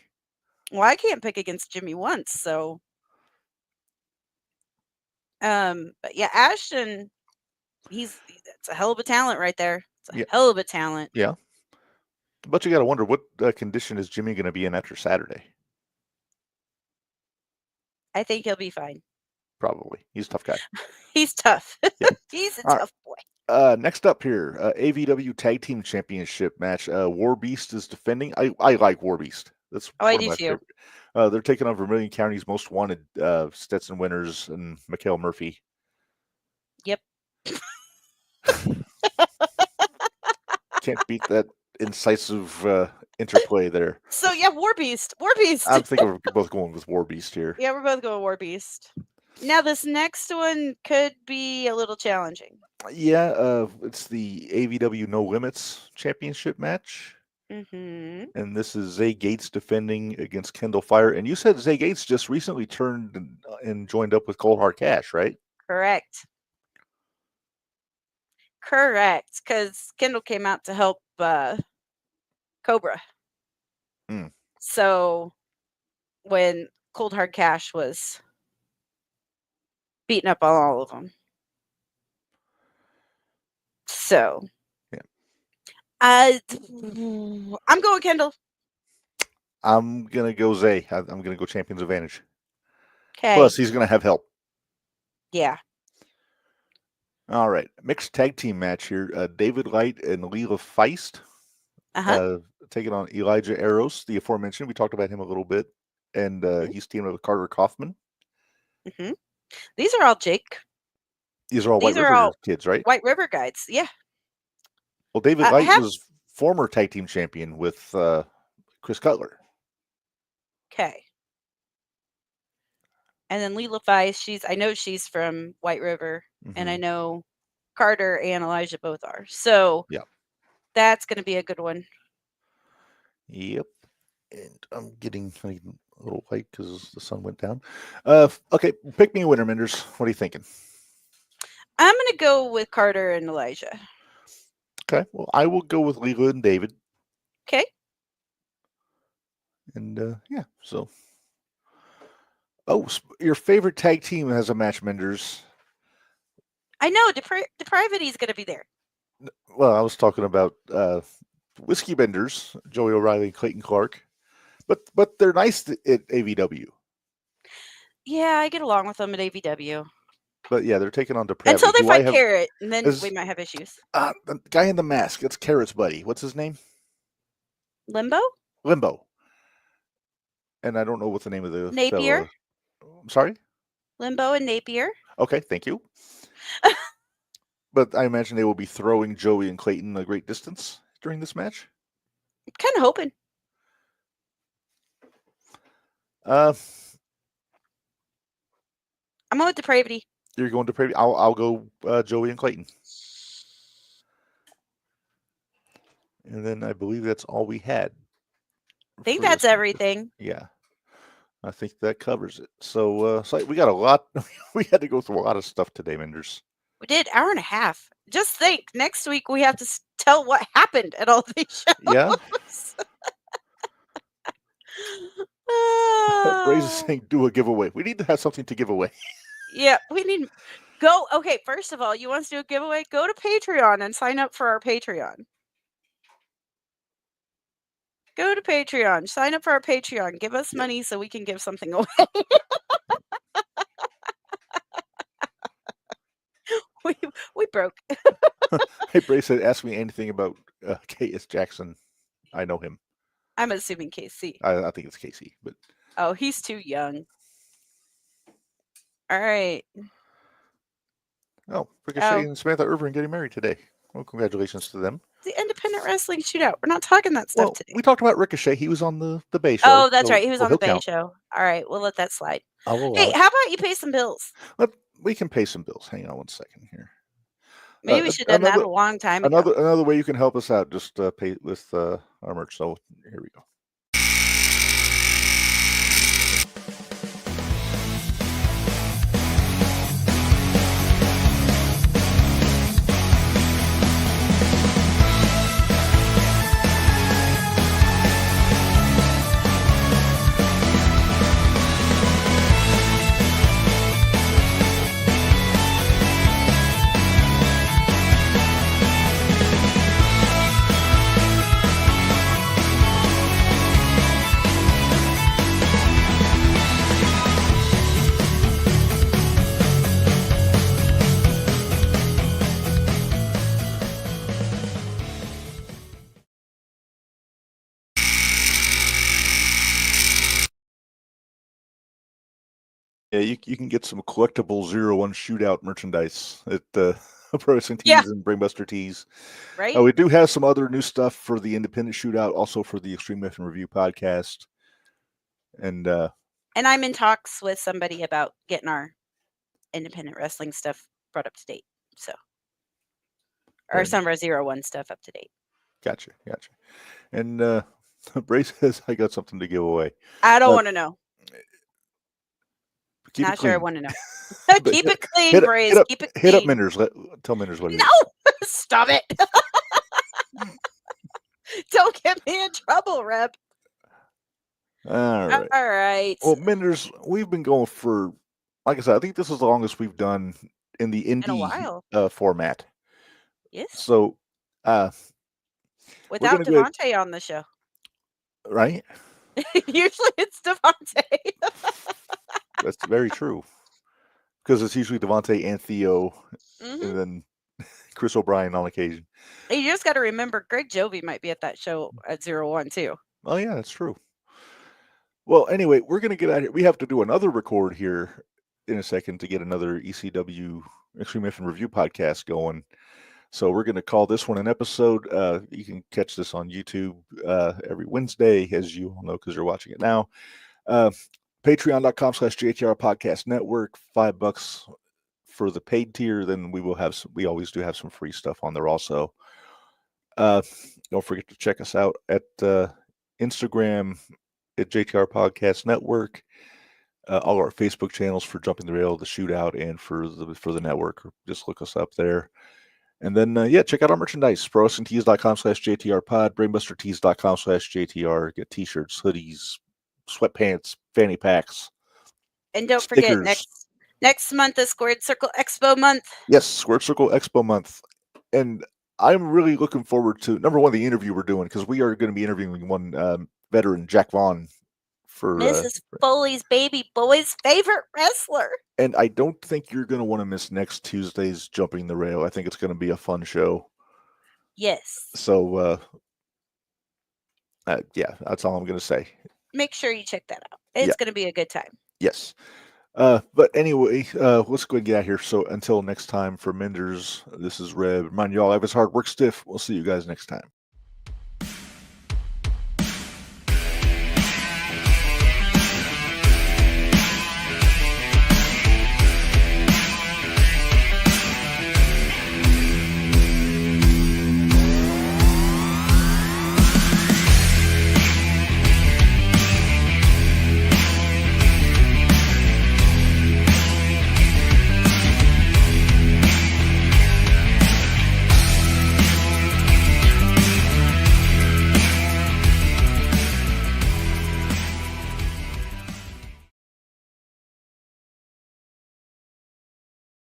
Well, I can't pick against Jimmy once, so. But yeah, Ashton, it's a hell of a talent right there. It's a hell of a talent. Yeah. But you got to wonder, what condition is Jimmy going to be in after Saturday? I think he'll be fine. Probably. He's a tough guy. He's tough. Yeah. He's a All right. tough boy. Next up here, AVW Tag Team Championship match. War Beast is defending. I like War Beast. That's Oh, I one of do my too. favorite. They're taking on Vermilion County's Most Wanted, Stetson Winters and Mikhail Murphy. Yep. Can't beat that incisive interplay there. So yeah, War Beast. War Beast. I'm thinking we're both going with War Beast here. Yeah, we're both going War Beast. Now this next one could be a little challenging. Yeah, it's the AVW No Limits Championship match. Mm-hmm. And this is Zay Gates defending against Kendall Fire. And you said Zay Gates just recently turned and joined up with Cold Hard Cash, right? Correct. Because Kendall came out to help Cobra. Mm. So when Cold Hard Cash was beating up on all of them. So yeah. I'm going Kendall. I'm gonna go Zay. I'm gonna go Champion's Advantage. Okay. Plus, he's gonna have help. Yeah. All right, mixed tag team match here. David Light and Leela Feist taking on Elijah Eros, the aforementioned. We talked about him a little bit, and he's teaming up with Carter Kaufman. Mm-hmm. These are all Jake. These are all White River kids, right? White River guys, yeah. Well, David Light was former tag team champion with Chris Cutler. Okay. And then Leela Feist, I know she's from White River, and I know Carter and Elijah both are. So yeah, that's going to be a good one. Yep. And I'm getting a little light because the sun went down. Okay, pick me a winner, Minderz. What are you thinking? I'm going to go with Carter and Elijah. Okay, well, I will go with Leela and David. Okay. And yeah, so. Oh, your favorite tag team has a match, Minderz. I know, Depravity's going to be there. Well, I was talking about Whiskey Benders, Joey O'Reilly, and Clayton Clark. But they're nice at AVW. Yeah, I get along with them at AVW. But yeah, they're taking on Depravity. Until they fight Carrot, and then we might have issues. The guy in the mask, it's Carrot's buddy. What's his name? Limbo? Limbo. And I don't know what the name of the Napier. Fella. I'm sorry? Limbo and Napier. Okay, thank you. But I imagine they will be throwing Joey and Clayton a great distance during this match. Kind of hoping. I'm going with Depravity. You're going Depravity. I'll go Joey and Clayton. And then I believe that's all we had. I think that's everything. Yeah. I think that covers it. So we got a lot. We had to go through a lot of stuff today, Minderz. We did, hour and a half. Just think, next week we have to tell what happened at all these shows. Yeah. Braze is saying, do a giveaway. We need to have something to give away. Yeah, we need go. Okay, first of all, you want us to do a giveaway? Go to Patreon and sign up for our Patreon. Go to Patreon. Sign up for our Patreon. Give us money so we can give something away. we broke. Hey, Brace said, ask me anything about K.S. Jackson. I know him. I'm assuming KC. I think it's Casey, but oh, he's too young. All right. Oh, Ricochet and Samantha Irvin getting married today. Well, congratulations to them. The independent wrestling shootout. We're not talking that stuff today. We talked about Ricochet. He was on the Bay show. Oh, that's right. He was on the Bay show. All right, we'll let that slide. Hey, how about you pay some bills? We can pay some bills. Hang on one second here. Maybe we should have done that a long time ago. Another way you can help us out, just pay with our merch. So here we go. Yeah, you can get some collectible 01 Shootout merchandise at Pro Wrestling Yeah. Tees and Brainbuster Tees. Right? We do have some other new stuff for the Independent Shootout, also for the Extreme Wrestling Review podcast. And I'm in talks with somebody about getting our independent wrestling stuff brought up to date. So, or some of our 01 stuff up to date. Gotcha. And Bray says I got something to give away. I don't want to know. Keep Not it clean. sure I want to know. Keep it clean, Braze. Keep it clean. Hit up Minderz. Tell Minderz what it is. No! Stop it. Don't get me in trouble, Reb. All right. All right. Well, Minderz, we've been going for, like I said, I think this is the longest we've done in the indie format. Yes. So, without Devontae on the show. Right? Usually it's Devontae. That's very true. Because it's usually Devontae and Theo, and then Chris O'Brien on occasion. You just got to remember, Greg Jovi might be at that show at 01 too. Oh, yeah, that's true. Well, anyway, we're going to get out of here. We have to do another record here in a second to get another ECW Extreme Wrestling Review podcast going. So we're going to call this one an episode. You can catch this on YouTube every Wednesday, as you all know, because you're watching it now. Patreon.com/JTR Podcast Network, $5 for the paid tier. Then we always do have some free stuff on there also. Don't forget to check us out at Instagram at JTR Podcast Network. All our Facebook channels for Jumping the Rail, the Shootout, and for the network. Just look us up there. And then, check out our merchandise. ProWrestlingTees.com/JTRPod, BrainbusterTees.com/JTR. Get t-shirts, hoodies, sweatpants, fanny packs. And don't forget, next month is Squared Circle Expo month. Yes, Squared Circle Expo month. And I'm really looking forward to, number one, the interview we're doing, because we are going to be interviewing one veteran, Jack Vaughn, for Mrs. Foley's baby boy's favorite wrestler. And I don't think you're going to want to miss next Tuesday's Jumping the Rail. I think it's going to be a fun show. Yes. So, that's all I'm going to say. Make sure you check that out. It's going to be a good time. Yes. But anyway, let's go and get out of here. So until next time, for Minderz, this is Reb. Remind you all, life is hard, work stiff. We'll see you guys next time.